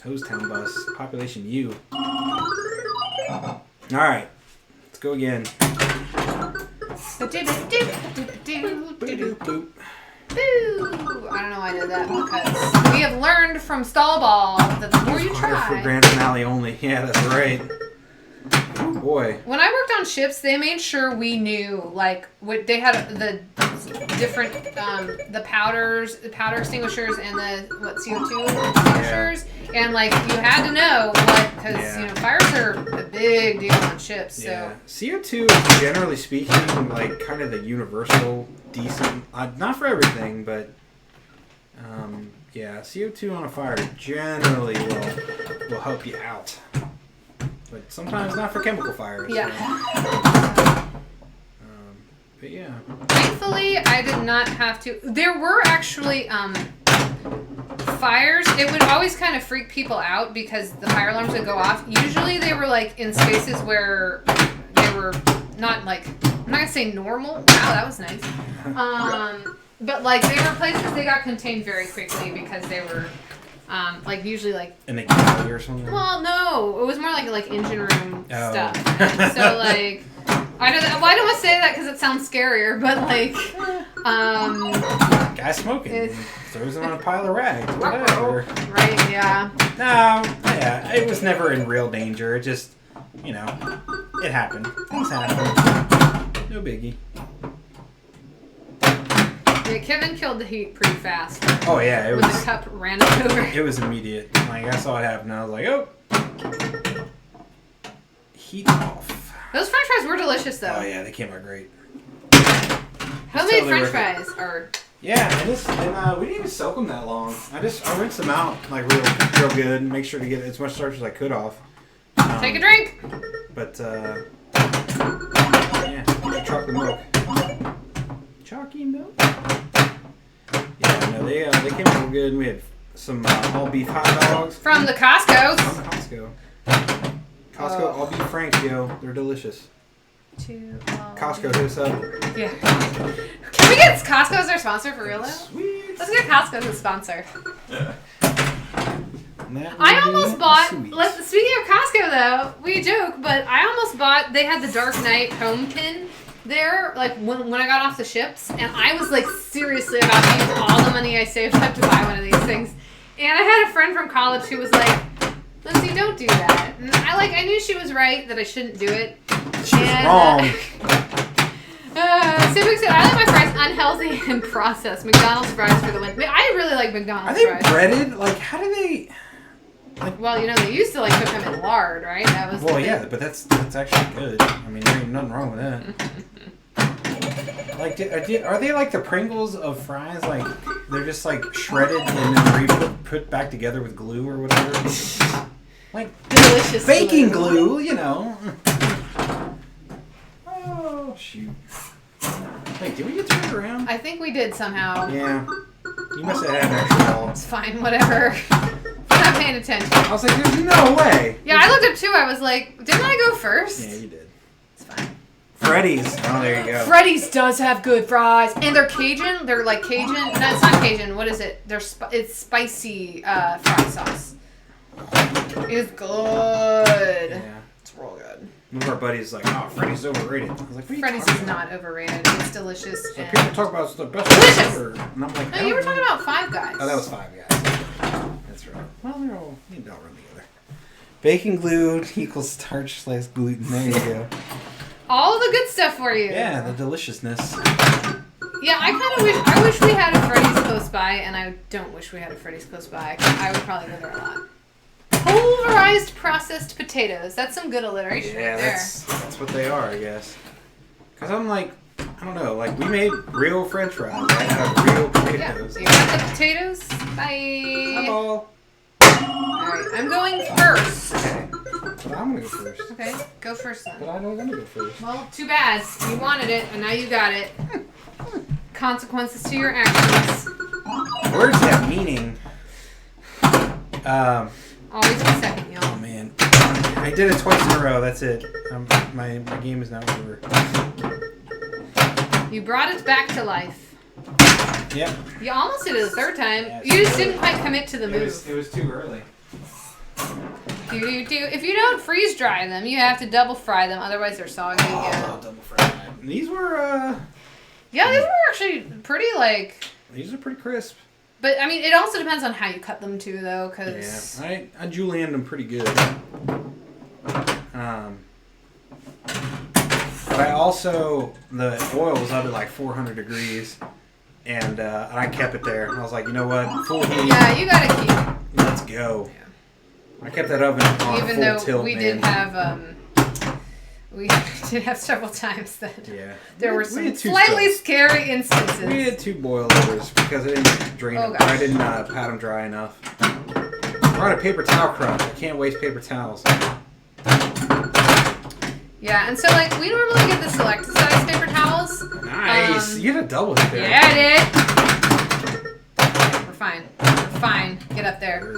Hosetown bus, population U. All right, let's go again. Boo! I don't know why I did that because we have learned from Stallball that the more you try. For grand finale only. Yeah, that's right. Oh boy. When I worked on ships, they made sure we knew like what they had the different the powder extinguishers and the CO2 extinguishers, and like you had to know what because you know fires are a big deal on ships. So CO2 is generally speaking like kind of the universal decent, not for everything, but CO2 on a fire generally will help you out. But sometimes not for chemical fires. Yeah. So. But yeah. Thankfully, I did not have to. There were actually fires. It would always kind of freak people out because the fire alarms would go off. Usually they were like in spaces where they were not like, I'm not gonna say normal. Wow, that was nice. But like they were places they got contained very quickly because they were like usually like in the gallery or something. Well, no, it was more like engine room stuff. And so like I don't. Well, I don't want to say that because it sounds scarier, but like guy smoking throws it on a pile of rags. Whatever. Right? Yeah. No. Yeah. It was never in real danger. It just, it happened. Things happen. No biggie. Yeah, Kevin killed the heat pretty fast. Oh yeah, it was. When the cup ran it over. It was immediate. Like I saw it happen, I was like, oh, heat off. Those French fries were delicious, though. Oh yeah, they came out great. Homemade French fries are. Yeah, and we didn't even soak them that long. I rinsed them out like real good, and make sure to get as much starch as I could off. Take a drink. But yeah, chocolate milk. Chalky milk. Yeah, no, they came out real good. We had some all beef hot dogs from the Costco. From Costco. Costco all beef franks, yo. They're delicious. Costco, hit us up. Yeah. Can we get Costco as our sponsor for real though? Sweet. Let's get Costco as a sponsor. I almost bought. Speaking of Costco though, we joke, but I almost bought. They had the Dark Knight home pin there, like when I got off the ships, and I was like seriously about to use all the money I saved up to buy one of these things. And I had a friend from college who was like, "Lindsay, don't do that." And I knew she was right that I shouldn't do it. She was wrong. Civic said, I like my fries unhealthy and processed. McDonald's fries for the win. I really like McDonald's fries. Are they breaded? Like, how do they... Like, well, they used to like cook them in lard, right? That was. Well, yeah, but that's actually good. I mean, there ain't nothing wrong with that. Like, are they like the Pringles of fries? Like, they're just like shredded and then put back together with glue or whatever? Like, delicious baking glue, Oh, shoot. Wait, did we get turned around? I think we did somehow. Yeah. You must have had an extra ball. It's fine, whatever. I'm not paying attention. I was like, there's no way. Yeah, I looked up too. I was like, didn't I go first? Yeah, you did. It's fine. Freddy's. Oh, there you go. Freddy's does have good fries. And they're Cajun. They're like Cajun. No, it's not Cajun. What is it? It's spicy fry sauce. It's good. Yeah. It's real good. One of our buddies like, oh, Freddy's overrated. I was like, Freddy's is not overrated. It's delicious. So people talk about it's the best one ever. And I'm like, no, you were talking about Five Guys. Oh, that was Five Guys. That's right. Well, they all run together. Baking glue equals starch / gluten. There you go. All the good stuff for you. Yeah, the deliciousness. Yeah, I wish we had a Freddy's close by, and I don't wish we had a Freddy's close by. I would probably go there a lot. Pulverized processed potatoes. That's some good alliteration right there. That's what they are, I guess. Because I'm like, I don't know, like we made real French fries. I have real potatoes. Yeah, you got the potatoes? Bye. Hi, ball. Alright, I'm going first. Okay. But I'm going to go first. Okay, go first then. But I don't want to go first. Well, too bad. You wanted it, and now you got it. Consequences to your actions. Words have meaning. Always be second, y'all. Oh, man. I did it twice in a row. That's it. My game is now over. You brought it back to life. Yep. You almost did it the third time. Yeah, you just didn't quite commit to the move. It was too early. If you don't freeze dry them, you have to double fry them. Otherwise, they're soggy again. Oh, double fry. These were, Yeah, these were actually pretty, These are pretty crisp. But, I mean, it also depends on how you cut them, too, though, because... Yeah, I julienned them pretty good. But I also... The oil was up at like 400 degrees, and I kept it there. I was like, you know what? Full heat. Yeah, you gotta keep it. Let's go. Yeah. I kept that oven on even full though tilt, we man. did have... We did have several times that there were some slightly scary instances. We had 2 boilovers because I didn't drain them. I didn't pat them dry enough. We're on a paper towel crunch. I can't waste paper towels. Yeah, and so like we normally get the select size paper towels. Nice. You had a double hit there. Yeah, I did. We're fine. We're fine. Get up there.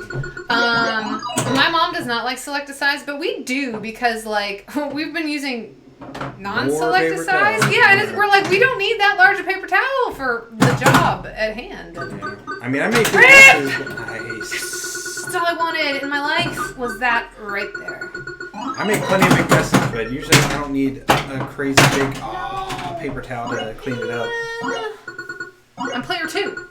My mom does not like selected size, but we do because like we've been using non-selected size. Yeah, and we're like we don't need that large a paper towel for the job at hand. Yeah. I mean, I made good guesses, but nice. That's all I wanted in my life was that right there. I make plenty of big guesses, but usually I don't need a crazy big paper towel to clean it up. I'm player 2.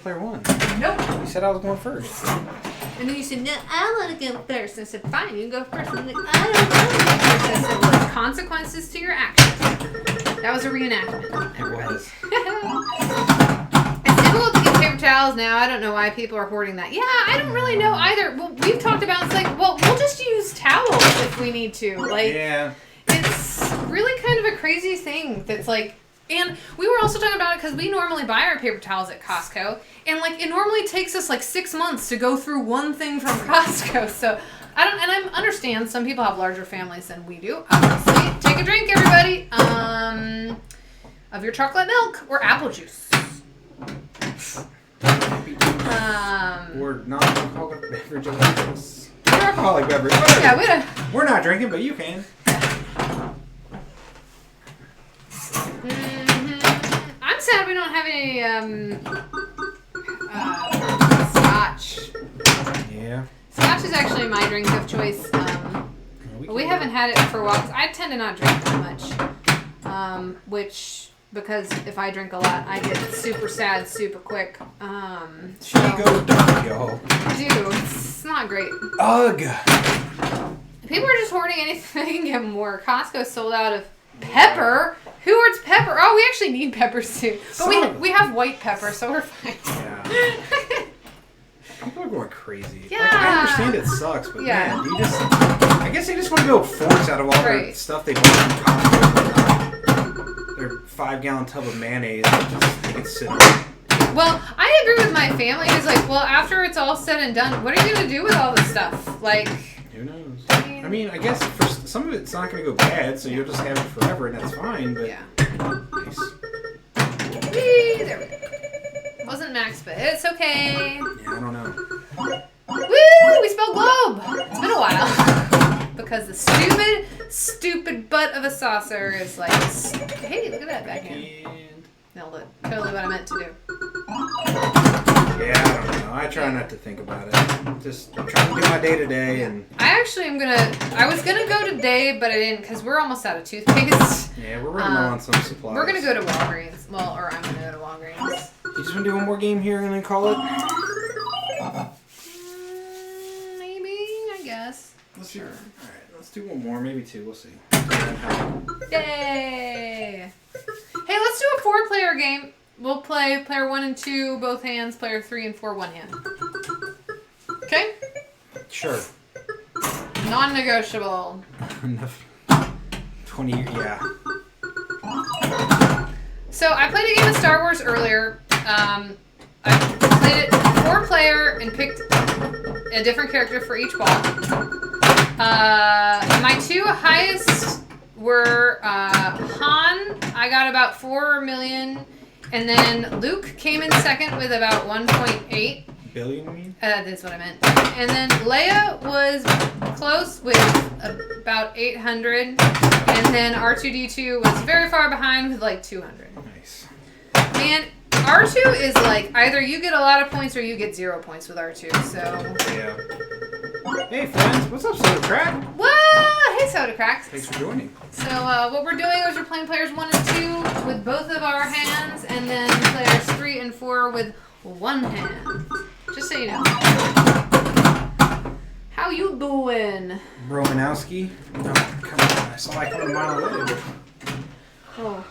Player 1. Nope. You said I was going first. And then you said, no, I want to go first. And I said, fine, you can go first. And I'm like, I don't want to go first. I said, well, there's consequences to your actions. That was a reenactment. It was. It's difficult to get paper towels now. I don't know why people are hoarding that. Yeah, I don't really know either. Well, we've talked about, it's like, well, we'll just use towels if we need to. Like, yeah. It's really kind of a crazy thing that's like, and we were also talking about it because we normally buy our paper towels at Costco, and like it normally takes us like 6 months to go through one thing from Costco. So I understand some people have larger families than we do. Obviously, take a drink, everybody, of your chocolate milk or apple juice. Or non-alcoholic beverage of choice. Alcoholic beverage. Yeah, we're not drinking, but you can. I'm sad we don't have any scotch. Yeah. Scotch is actually my drink of choice. We haven't had it for a while. 'Cause I tend to not drink that much. Which, because if I drink a lot, I get super sad super quick. She go dark, y'all. I do. It's not great. Ugh. People are just hoarding anything they can get more. Costco sold out of pepper. Who hoards pepper? Oh, we actually need peppers too. But we have white pepper, so we're fine. Yeah. People are going crazy. Yeah. Like, I understand it sucks, but man, I guess they just want to build forts out of all their stuff they bought from Costco. Their 5-gallon tub of mayonnaise that they can sit on. Well, I agree with my family. It's like, well, after it's all said and done, what are you going to do with all this stuff? Like, who knows? I mean, I guess for some of it's not going to go bad, so you'll just have it forever, and that's fine, but... Yeah. Nice. Whee! There we go. Wasn't max, but it's okay. Yeah, I don't know. Woo! We spelled globe! It's been a while. Because the stupid butt of a saucer is like... Hey, look at that backhand. Nailed it. Totally what I meant to do. Yeah, I don't know. I try not to think about it. Just try to do my day-to-day and... I was gonna go today, but I didn't because we're almost out of toothpaste. Yeah, we're running low on some supplies. We're gonna go to Walgreens. Well, or I'm gonna go to Walgreens. You just want to do one more game here and then call it? Maybe, I guess. Sure. Alright, let's do one more. Maybe 2. We'll see. Yay! Hey, let's do a 4-player game. We'll play player 1 and 2, both hands, player 3 and 4, one hand. Okay? Sure. Non-negotiable. 20 years, yeah. So, I played a game of Star Wars earlier. I played it 4-player and picked a different character for each walk. My 2 highest were Han. I got about 4 million. And then Luke came in second with about 1.8 billion, you mean? That's what I meant. And then Leia was close with about 800. And then R2-D2 was very far behind with like 200. Nice. And R2 is like either you get a lot of points or you get 0 points with R2. So yeah. Hey friends, what's up, Soda Crack? Whoa! Hey, Soda Cracks. Thanks for joining. So what we're doing is we're playing players 1 and 2 with both of our hands, and then players 3 and 4 with one hand. Just so you know. How you doing? Romanowski. Oh, come on. I saw I come a mile away. Oh,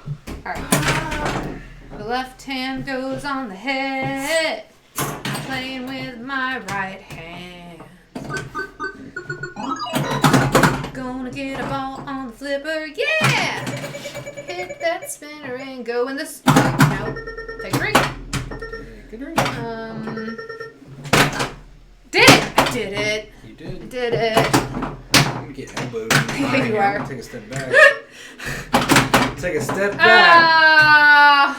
alright. The left hand goes on the head. I'm playing with my right hand. Gonna get a ball on the flipper, yeah! Hit that spinner and go in the... No, take a drink. Take a drink. Did it! I did it. You did. Did it. gonna get elbowed. Yeah, you are. I'm gonna take a step back. Take a step back.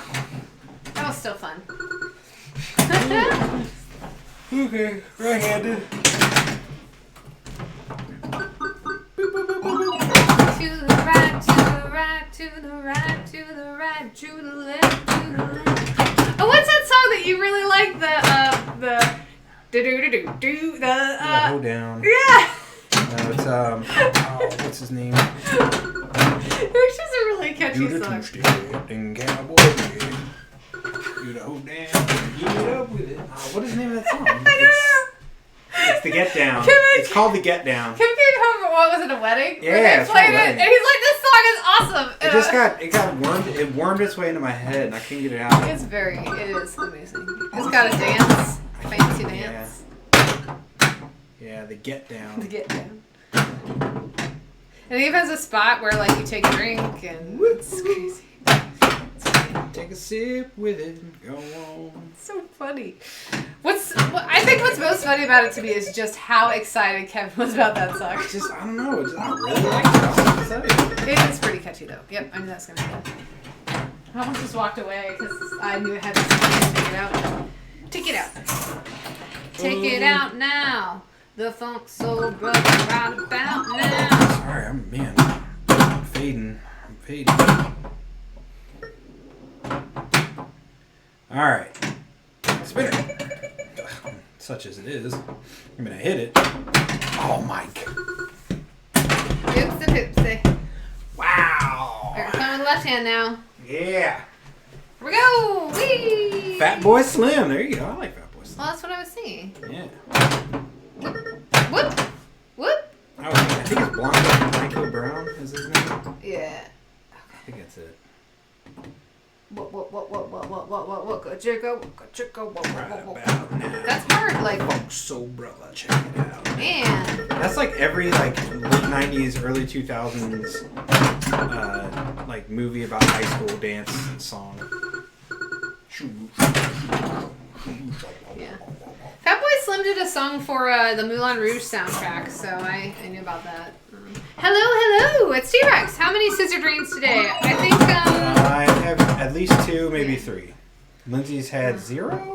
That was still fun. Okay, right-handed. To the right, to the right, to the right, to the right, to the left, to the left. Oh, what's that song that you really like? The do Hold down. Yeah. It's what's his name? It's just a really catchy Do the song. two-step and cowboy. Do the hold down. Get up with it. What is the name of that song? It's the Get Down. It's called the Get Down. Kim came home. What was it? A wedding? Yeah, Where they it's played from a it, wedding. and he's like, "This song is awesome." It got wormed. It wormed its way into my head, and I couldn't get it out. It is amazing. It's got a dance, fancy dance. Yeah, the Get Down. To get down. And he even has a spot where like you take a drink and it's crazy. Take a sip with it and go on. It's so funny. I think what's most funny about it to me is just how excited Kevin was about that song. I don't know. I really like it. I'm excited. It is pretty catchy though. Yep, I knew that's gonna be good. I almost just walked away because I knew it had to take it out. Take it out. Take it out now. The funk soul brother right about now. Sorry, I'm fading. I'm fading. All right, spinner. Such as it is, I'm gonna hit it. Oh my god! Oopsie doopsie. Wow! Alright, playing with the left hand now. Yeah. Here we go! Whee! Fat Boy Slim. There you go. I like Fat Boy Slim. Well, that's what I was singing. Yeah. Whoop! Whoop! I think it's Blanco Brown is his name. Yeah. I think that's it. What, go, chicka, what. Right about now. That's hard, like, Funk Soul Brother, check it out. man. That's like every late 90s, early 2000s like movie about high school dance song. Yeah. Fatboy Slim did a song for the Moulin Rouge soundtrack, so I knew about that. Hello, it's T-Rex. How many scissor drains today? I think, I have at least 2, maybe 3. Lindsay's had 0?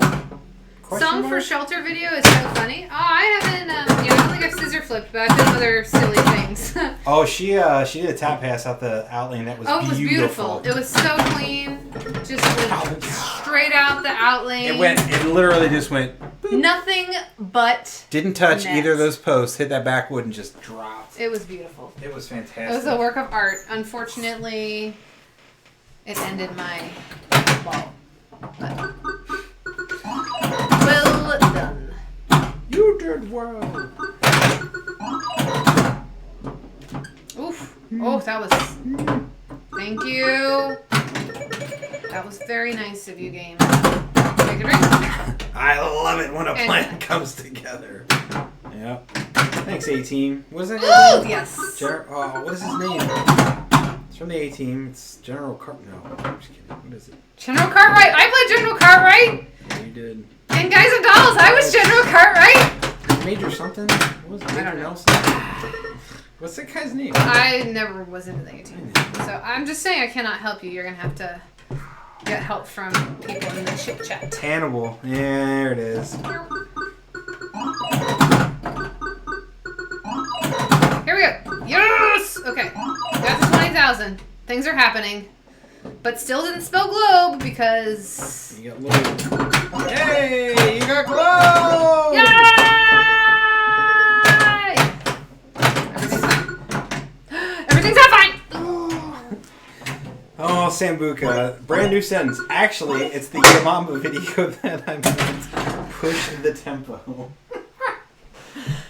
Song for Shelter video is so funny. Oh, I haven't, I don't think I've scissor flipped, but I've done other silly things. Oh, she did a tap pass out the outlane that was it was beautiful. It was so clean. Just went straight out the outlane. It literally just went. Boop. Nothing but Didn't touch net. either of those posts. Hit that backwood and just dropped. It was beautiful. It was fantastic. It was a work of art. Unfortunately, it ended my ball. But well done. You did well. Oof. Oh, that was... Thank you. That was very nice of you, game. Take a drink. I love it when a plan comes together. Yep. Thanks, A-Team. What is that? Ooh, yes. What is his name? It's from the A-Team. It's General No, I'm just kidding. What is it? General Cartwright. I played General Cartwright. Yeah, you did. And Guys and Dolls. I was General Cartwright. Major something? What was it? Major I don't know. Nelson? What's that guy's name? I never was into the A-Team. So I'm just saying I cannot help you. You're going to have to get help from people in the chit chat. Hannibal. Yeah, there it is. Here we go. Yes! Okay. Got to 20,000. Things are happening. But still didn't spell globe because... You got globe. Hey! You got globe! Yay! Everything's fine. Everything's not fine! Oh, Sambuca. Brand new sentence. Actually, it's the Yamama video that I meant. Push the tempo.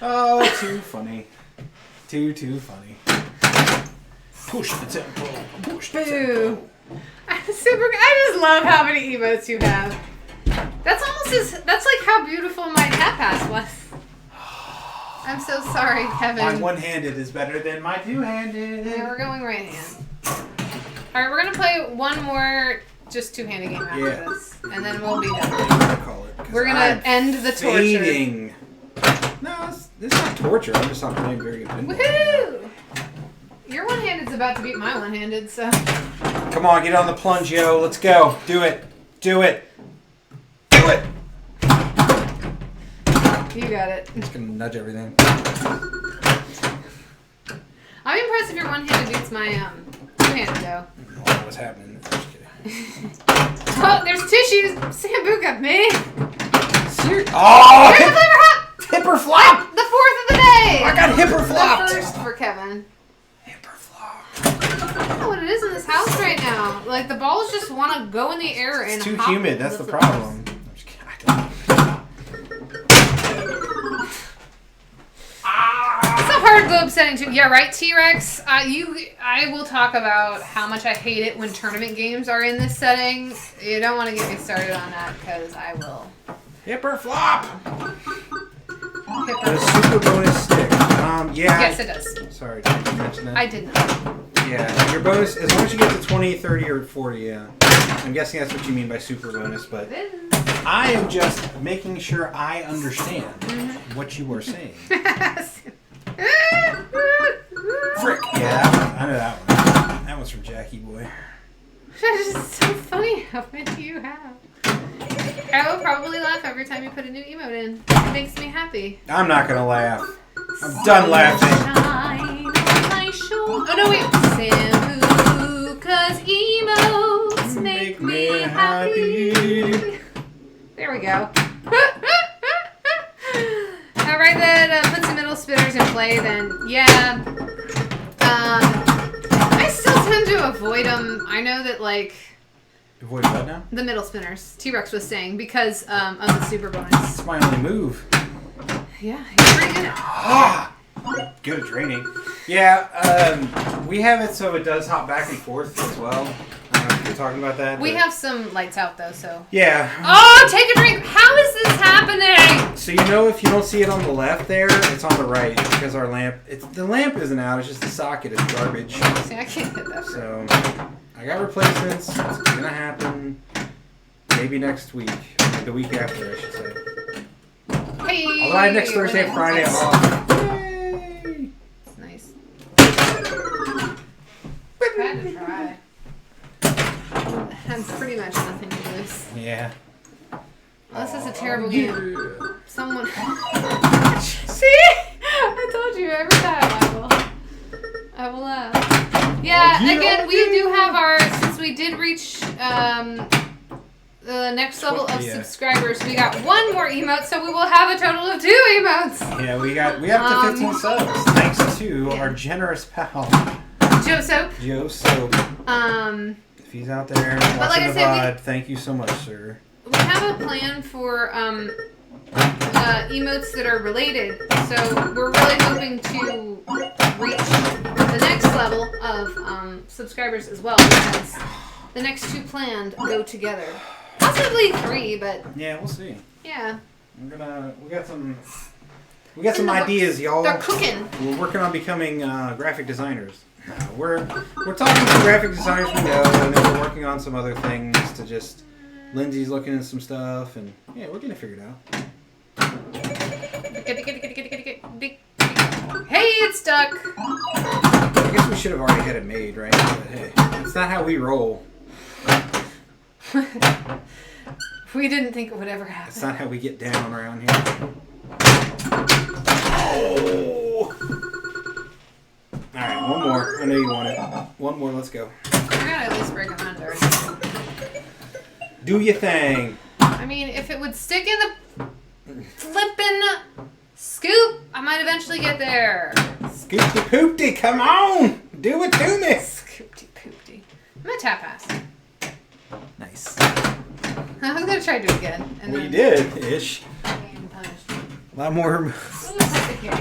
Oh, too funny. Too funny. Push the tempo. Push the tempo. I just love how many emotes you have. That's like how beautiful my tap pass was. I'm so sorry, Kevin. My one-handed is better than my two-handed. Yeah, we're going right hand. Alright, we're gonna play one more just two-handed game after this. And then we'll be done. We're gonna end the torture. No, it's not torture. I'm just not playing very good pinball. Woohoo! Your one-handed's about to beat my one-handed, so. Come on, get on the plunge, yo. Let's go. Do it. Do it. Do it. You got it. I'm just gonna nudge everything. I'm impressed if your one-handed beats my two-handed, though. I don't know what was happening. Just kidding. Oh, there's tissues. Sambuca, man. Oh! There's a flavor hop. Hipper flop! The fourth of the day. I got hipper flopped. The first for Kevin. Hipper flop. I don't know what it is in this house right now. Like, the balls just want to go in the air and It's too hop humid. into That's the flippers. problem. I'm just kidding. I don't know. It's a hard globe setting too. Yeah, right, T-Rex. I will talk about how much I hate it when tournament games are in this setting. You don't want to get me started on that because I will. Hipper flop! Hipper. The super bonus stick. Yeah. Yes, it does. Sorry, did you mention that? I did not. Yeah, your bonus, as long as you get to 20, 30, or 40, yeah. I'm guessing that's what you mean by super bonus, but I am just making sure I understand what you are saying. Frick! Yeah, I know that one. That one's from Jackie Boy. It's just so funny. How many you have? I will probably laugh every time you put a new emote in. It makes me happy. I'm not gonna laugh. I'm done laughing. Sunshine on my shoulder. Oh no, wait. Sambuca's emotes make me happy. There we go. Alright then, put some middle spinners in play then. Yeah. I still tend to avoid them. I know that, like... Avoid what now? The middle spinners. T-Rex was saying, because of the super bonus. It's my only move. Yeah, he's pretty good. Good at draining. Yeah, we have it so it does hop back and forth as well. I don't know if you're talking about that. We have some lights out though, so. Yeah. Oh, take a drink! How is this happening? So you know if you don't see it on the left there, it's on the right because our lamp. The lamp isn't out. It's just the socket. It's garbage. See, I can't hit that. So I got replacements. It's gonna happen. Maybe next week. Or the week after, I should say. Hey! Although I have next Thursday and Friday off. Yay! It's nice. Had to try. Has pretty much nothing to lose. Yeah. Well, this is a terrible game. Yeah. Someone. See? I told you every time I will laugh. Yeah, again, we do have our, since we did reach the next level of subscribers, we got one more emote, so we will have a total of 2 emotes. Yeah, we have to 15 subs, thanks to our generous pal, Joe Soap. Joe Soap. If he's out there watching like I the said, VOD, thank you so much, sir. We have a plan for emotes that are related, so we're really hoping to reach the next level of subscribers as well, because the next 2 planned go together. Possibly 3, but yeah, we'll see. Yeah. We got some ideas, y'all. They're cooking. We're working on becoming graphic designers. We're talking to graphic designers we know, and then we're working on some other things to just. Lindsay's looking at some stuff, and yeah, we're gonna figure it out. Hey, it's stuck. I guess we should have already had it made, right? But hey, it's not how we roll. We didn't think it would ever happen. It's not how we get down around here. Oh! Alright, one more. I know you want it. One more, let's go. I gotta at least break them under. Do your thing. I mean, if it would stick in the flippin' scoop, I might eventually get there. Scoopty poopty, come on! Do it to me! Scoopty poopty. I'm gonna tap pass. Nice. I was gonna try to do it again. And Well, you then did, ish. getting punished. A lot more. Ooh, pet the kitty.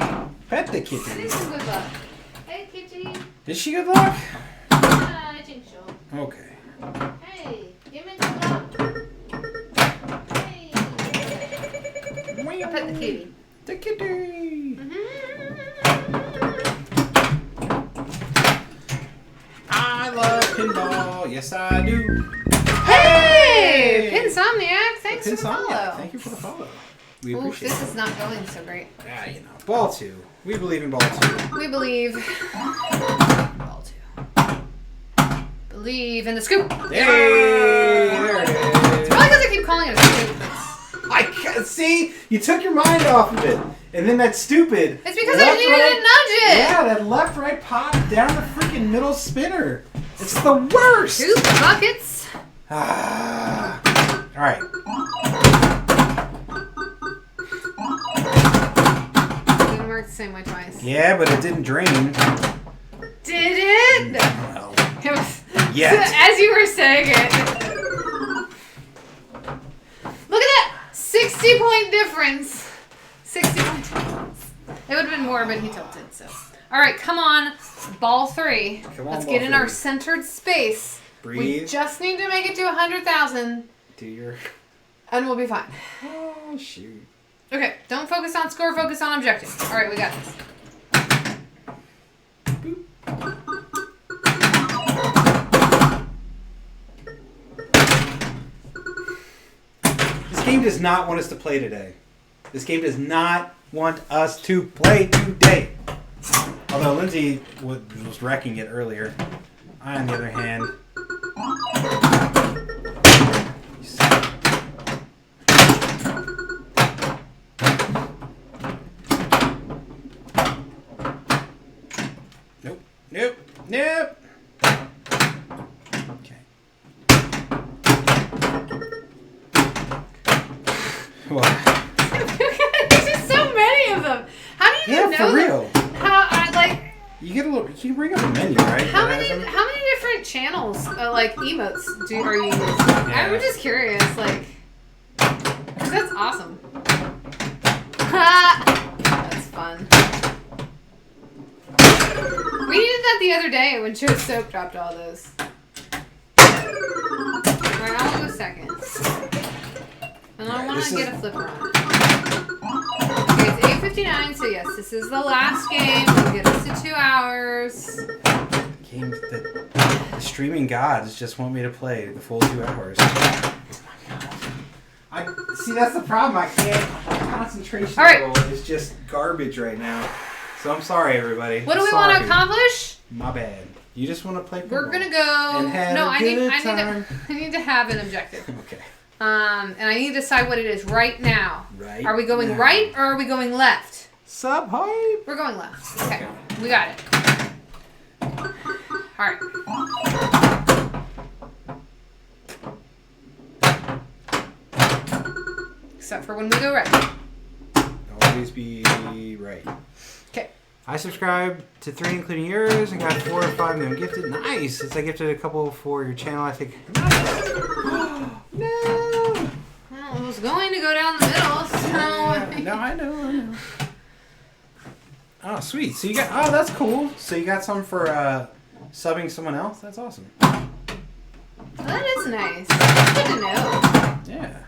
Pet the I kitty. need some good luck. Hey, kitty. Is she good luck? I think so. Okay. Hey, give me good luck. Hey. I'll pet the kitty. The kitty. I love pinball. Yes, I do. Hey! Pinsomniac, thanks for the follow. Thank you for the follow. We Oof, appreciate this it. is not going so great. Yeah, you know. Ball 2. We believe in ball 2. We believe. believe in the scoop. Hey, there it is. It's probably because I keep calling it a scoop. I can't see. You took your mind off of it, and then that stupid. It's because I needed to nudge it. Yeah, that left-right pop down the freaking middle spinner. It's the worst. Scoop buckets. All right. It didn't work the same way twice. Yeah, but it didn't drain. Did it? No. It was. Yet. As you were saying it. Look at that! 60-point difference. 60-point difference. It would have been more, but he tilted. So, all right, come on, ball 3. Come on, Let's ball get in 3. our centered space. Breathe. We just need to make it to 100,000, Do your. and we'll be fine. Oh shoot. Okay, don't focus on score. Focus on objective. All right, we got this. This game does not want us to play today. This game does not want us to play today. Although Lindsay was wrecking it earlier. I, on the other hand... Nope. Nope. Nope. Okay. What? There's just so many of them. How do you even know for real. How I like? You get a little. You bring up a menu, right? How that many? has them? How many different channels, like emotes, are you using? I'm just curious, like, 'cause that's awesome. That's fun. We needed that the other day when Joe Soap dropped all those. Alright, I'll go second. And I want to get a flipper on it. Okay, it's 8:59, so yes, this is the last game. We'll get us to 2 hours. Games that the streaming gods just want me to play the full 2 hours. I see. That's the problem. I can't. My concentration level is just garbage right now. So I'm sorry, everybody. What do we want to accomplish? My bad. You just want to play. We're gonna go. And have no, a I good need time. I need to have an objective. Okay. And I need to decide what it is right now. Right. Are we going now. right or are we going left? Sub hype. We're going left. Okay, we got it. All right. Except for when we go right. Always be right. Okay. I subscribed to 3, including yours, and got 4 or 5 new gifted. Nice! Since I gifted a couple for your channel, I think. Nice! No! Well, it was going to go down the middle, so. No, I know. Oh, sweet. So you got. Oh, that's cool. So you got some for subbing someone else? That's awesome. Well, that is nice. Good to know. Yeah.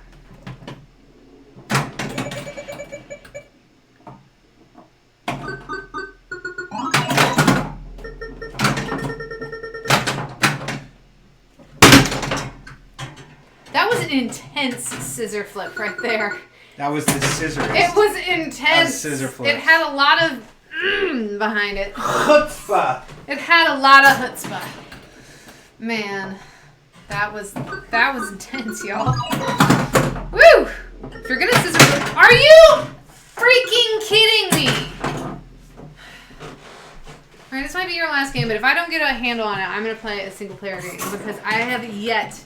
That was an intense scissor flip right there. That was the scissors. It was intense. Scissor flip. It had a lot of behind it. Chutzpah. It had a lot of chutzpah. Man, that was intense, y'all. Woo! If you're gonna scissor flip, are you freaking kidding me? Alright, this might be your last game, but if I don't get a handle on it, I'm gonna play a single player game because I have yet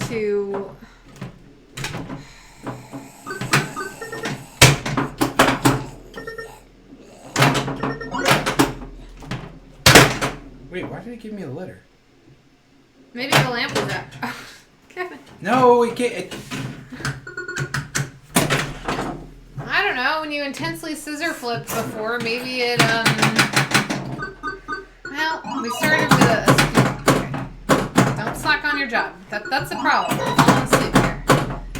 to. Wait, why did it give me a letter? Maybe the lamp was up. Oh, Kevin. No, it can't. I don't know. When you intensely scissor flipped before, maybe it Well, we started with a. Okay. Don't slack on your job. That's the problem. Fall asleep here.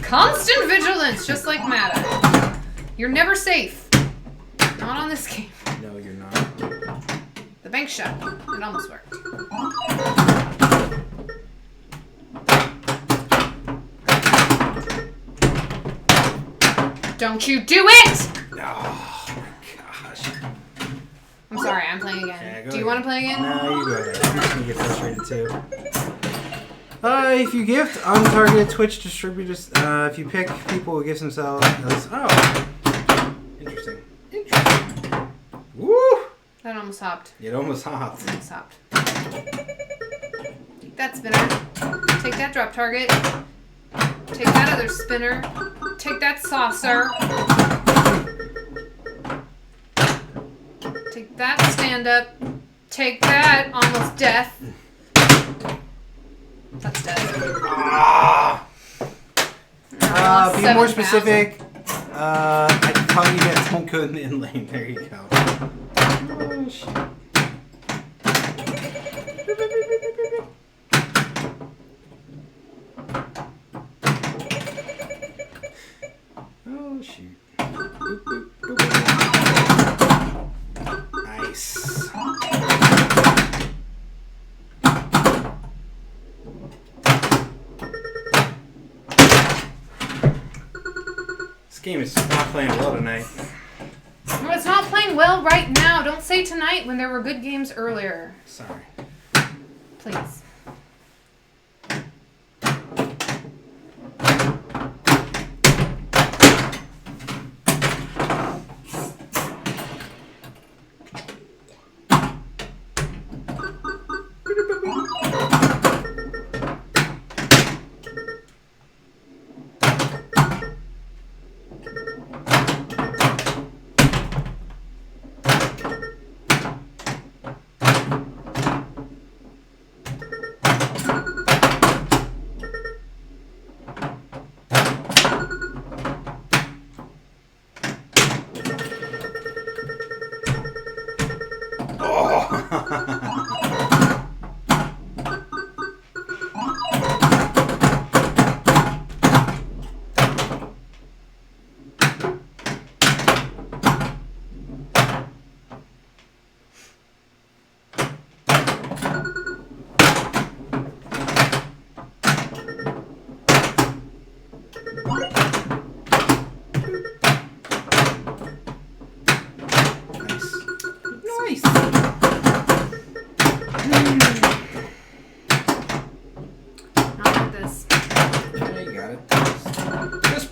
Constant vigilance, just like Mata. You're never safe. Not on this game. No, you're not. The bank shut. It almost worked. Don't you do it! Oh my gosh. I'm sorry. Sorry, I'm playing again. Yeah, Do you want to play again? No, you go ahead. I'm just gonna get frustrated too. If you gift untargeted Twitch distributors, if you pick people who gift themselves, oh, interesting. Woo! That almost hopped. It almost hopped. Almost hopped. Take that spinner. Take that drop target. Take that other spinner. Take that saucer. Take that stand up. Take that almost death. That's death. Be more specific. I tell you guys don't go in the in lane. There you go. Oh, shit. Oh, shoot. Boop, boop, boop, boop. Nice. This game is not playing well tonight. No, it's not playing well right now. Don't say tonight when there were good games earlier. Sorry. Please.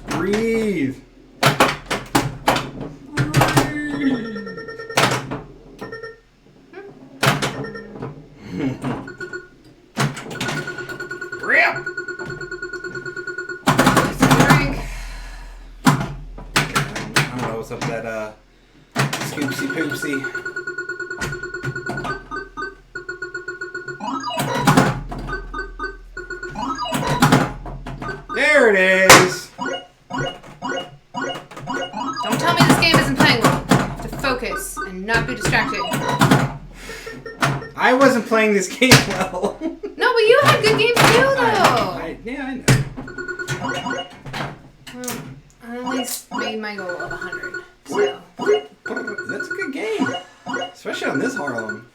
Breathe. Rip. Drink. I don't know what's up with that scoopsy poopsy. There it is. Don't tell me this game isn't playing well. You have to focus and not be distracted. I wasn't playing this game well. No, but you had good games too, though. I know. Well, I at least made my goal of 100. So. That's a good game. Especially on this Harlem.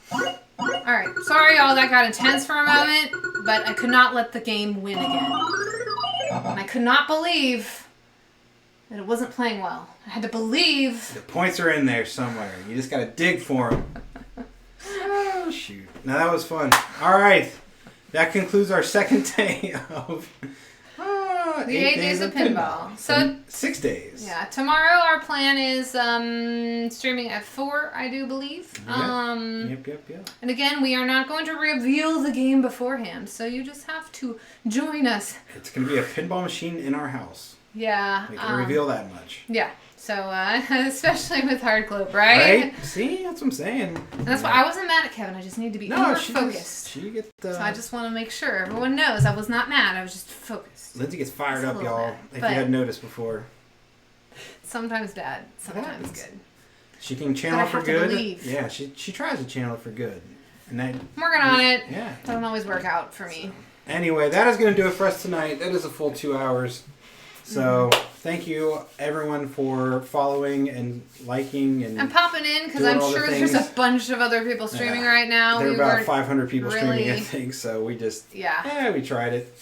Alright, sorry all that got intense for a moment, but I could not let the game win again. And I could not believe that it wasn't playing well. I had to believe. The points are in there somewhere. You just gotta dig for them. Oh, shoot. Now that was fun. Alright. That concludes our second day of the 8 days of pinball. So 6 days. Yeah, tomorrow our plan is streaming at 4, I do believe. Yep. And again, we are not going to reveal the game beforehand, so you just have to join us. It's going to be a pinball machine in our house. Yeah. We can reveal that much. Yeah. So, especially with Hard Globe, right? See? That's what I'm saying. And that's why I wasn't mad at Kevin. I just need to be more focused. So I just want to make sure everyone knows I was not mad. I was just focused. Lindsay gets fired up, y'all. Mad, if you hadn't noticed before. Sometimes bad. Sometimes good. She can channel for good. Believe. Yeah, she tries to channel for good. And that, I'm working on it. Yeah. Doesn't always work out for me. So, anyway, that is going to do it for us tonight. That is a full 2 hours. So, thank you, everyone, for following and liking and popping in, because I'm sure there's a bunch of other people streaming right now. There are about 500 people streaming, I think, so we just... Yeah. We tried it.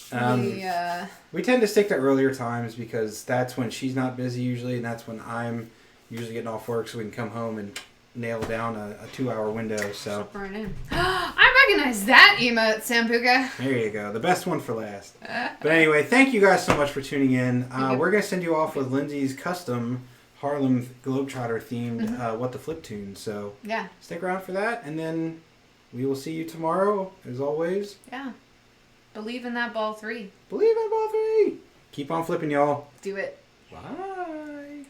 We tend to stick to earlier times because that's when she's not busy usually, and that's when I'm usually getting off work so we can come home and nail down a 2-hour window. So Burn in. I recognize that emote, Sambuca. there you go. The best one for last. But anyway, thank you guys so much for tuning in. We're going to send you off with Lindsay's custom Harlem Globetrotter themed What the Flip tune. So Yeah. stick around for that. And then we will see you tomorrow, as always. Yeah. Believe in that ball 3. Believe in ball 3. Keep on flipping, y'all. Do it. Bye.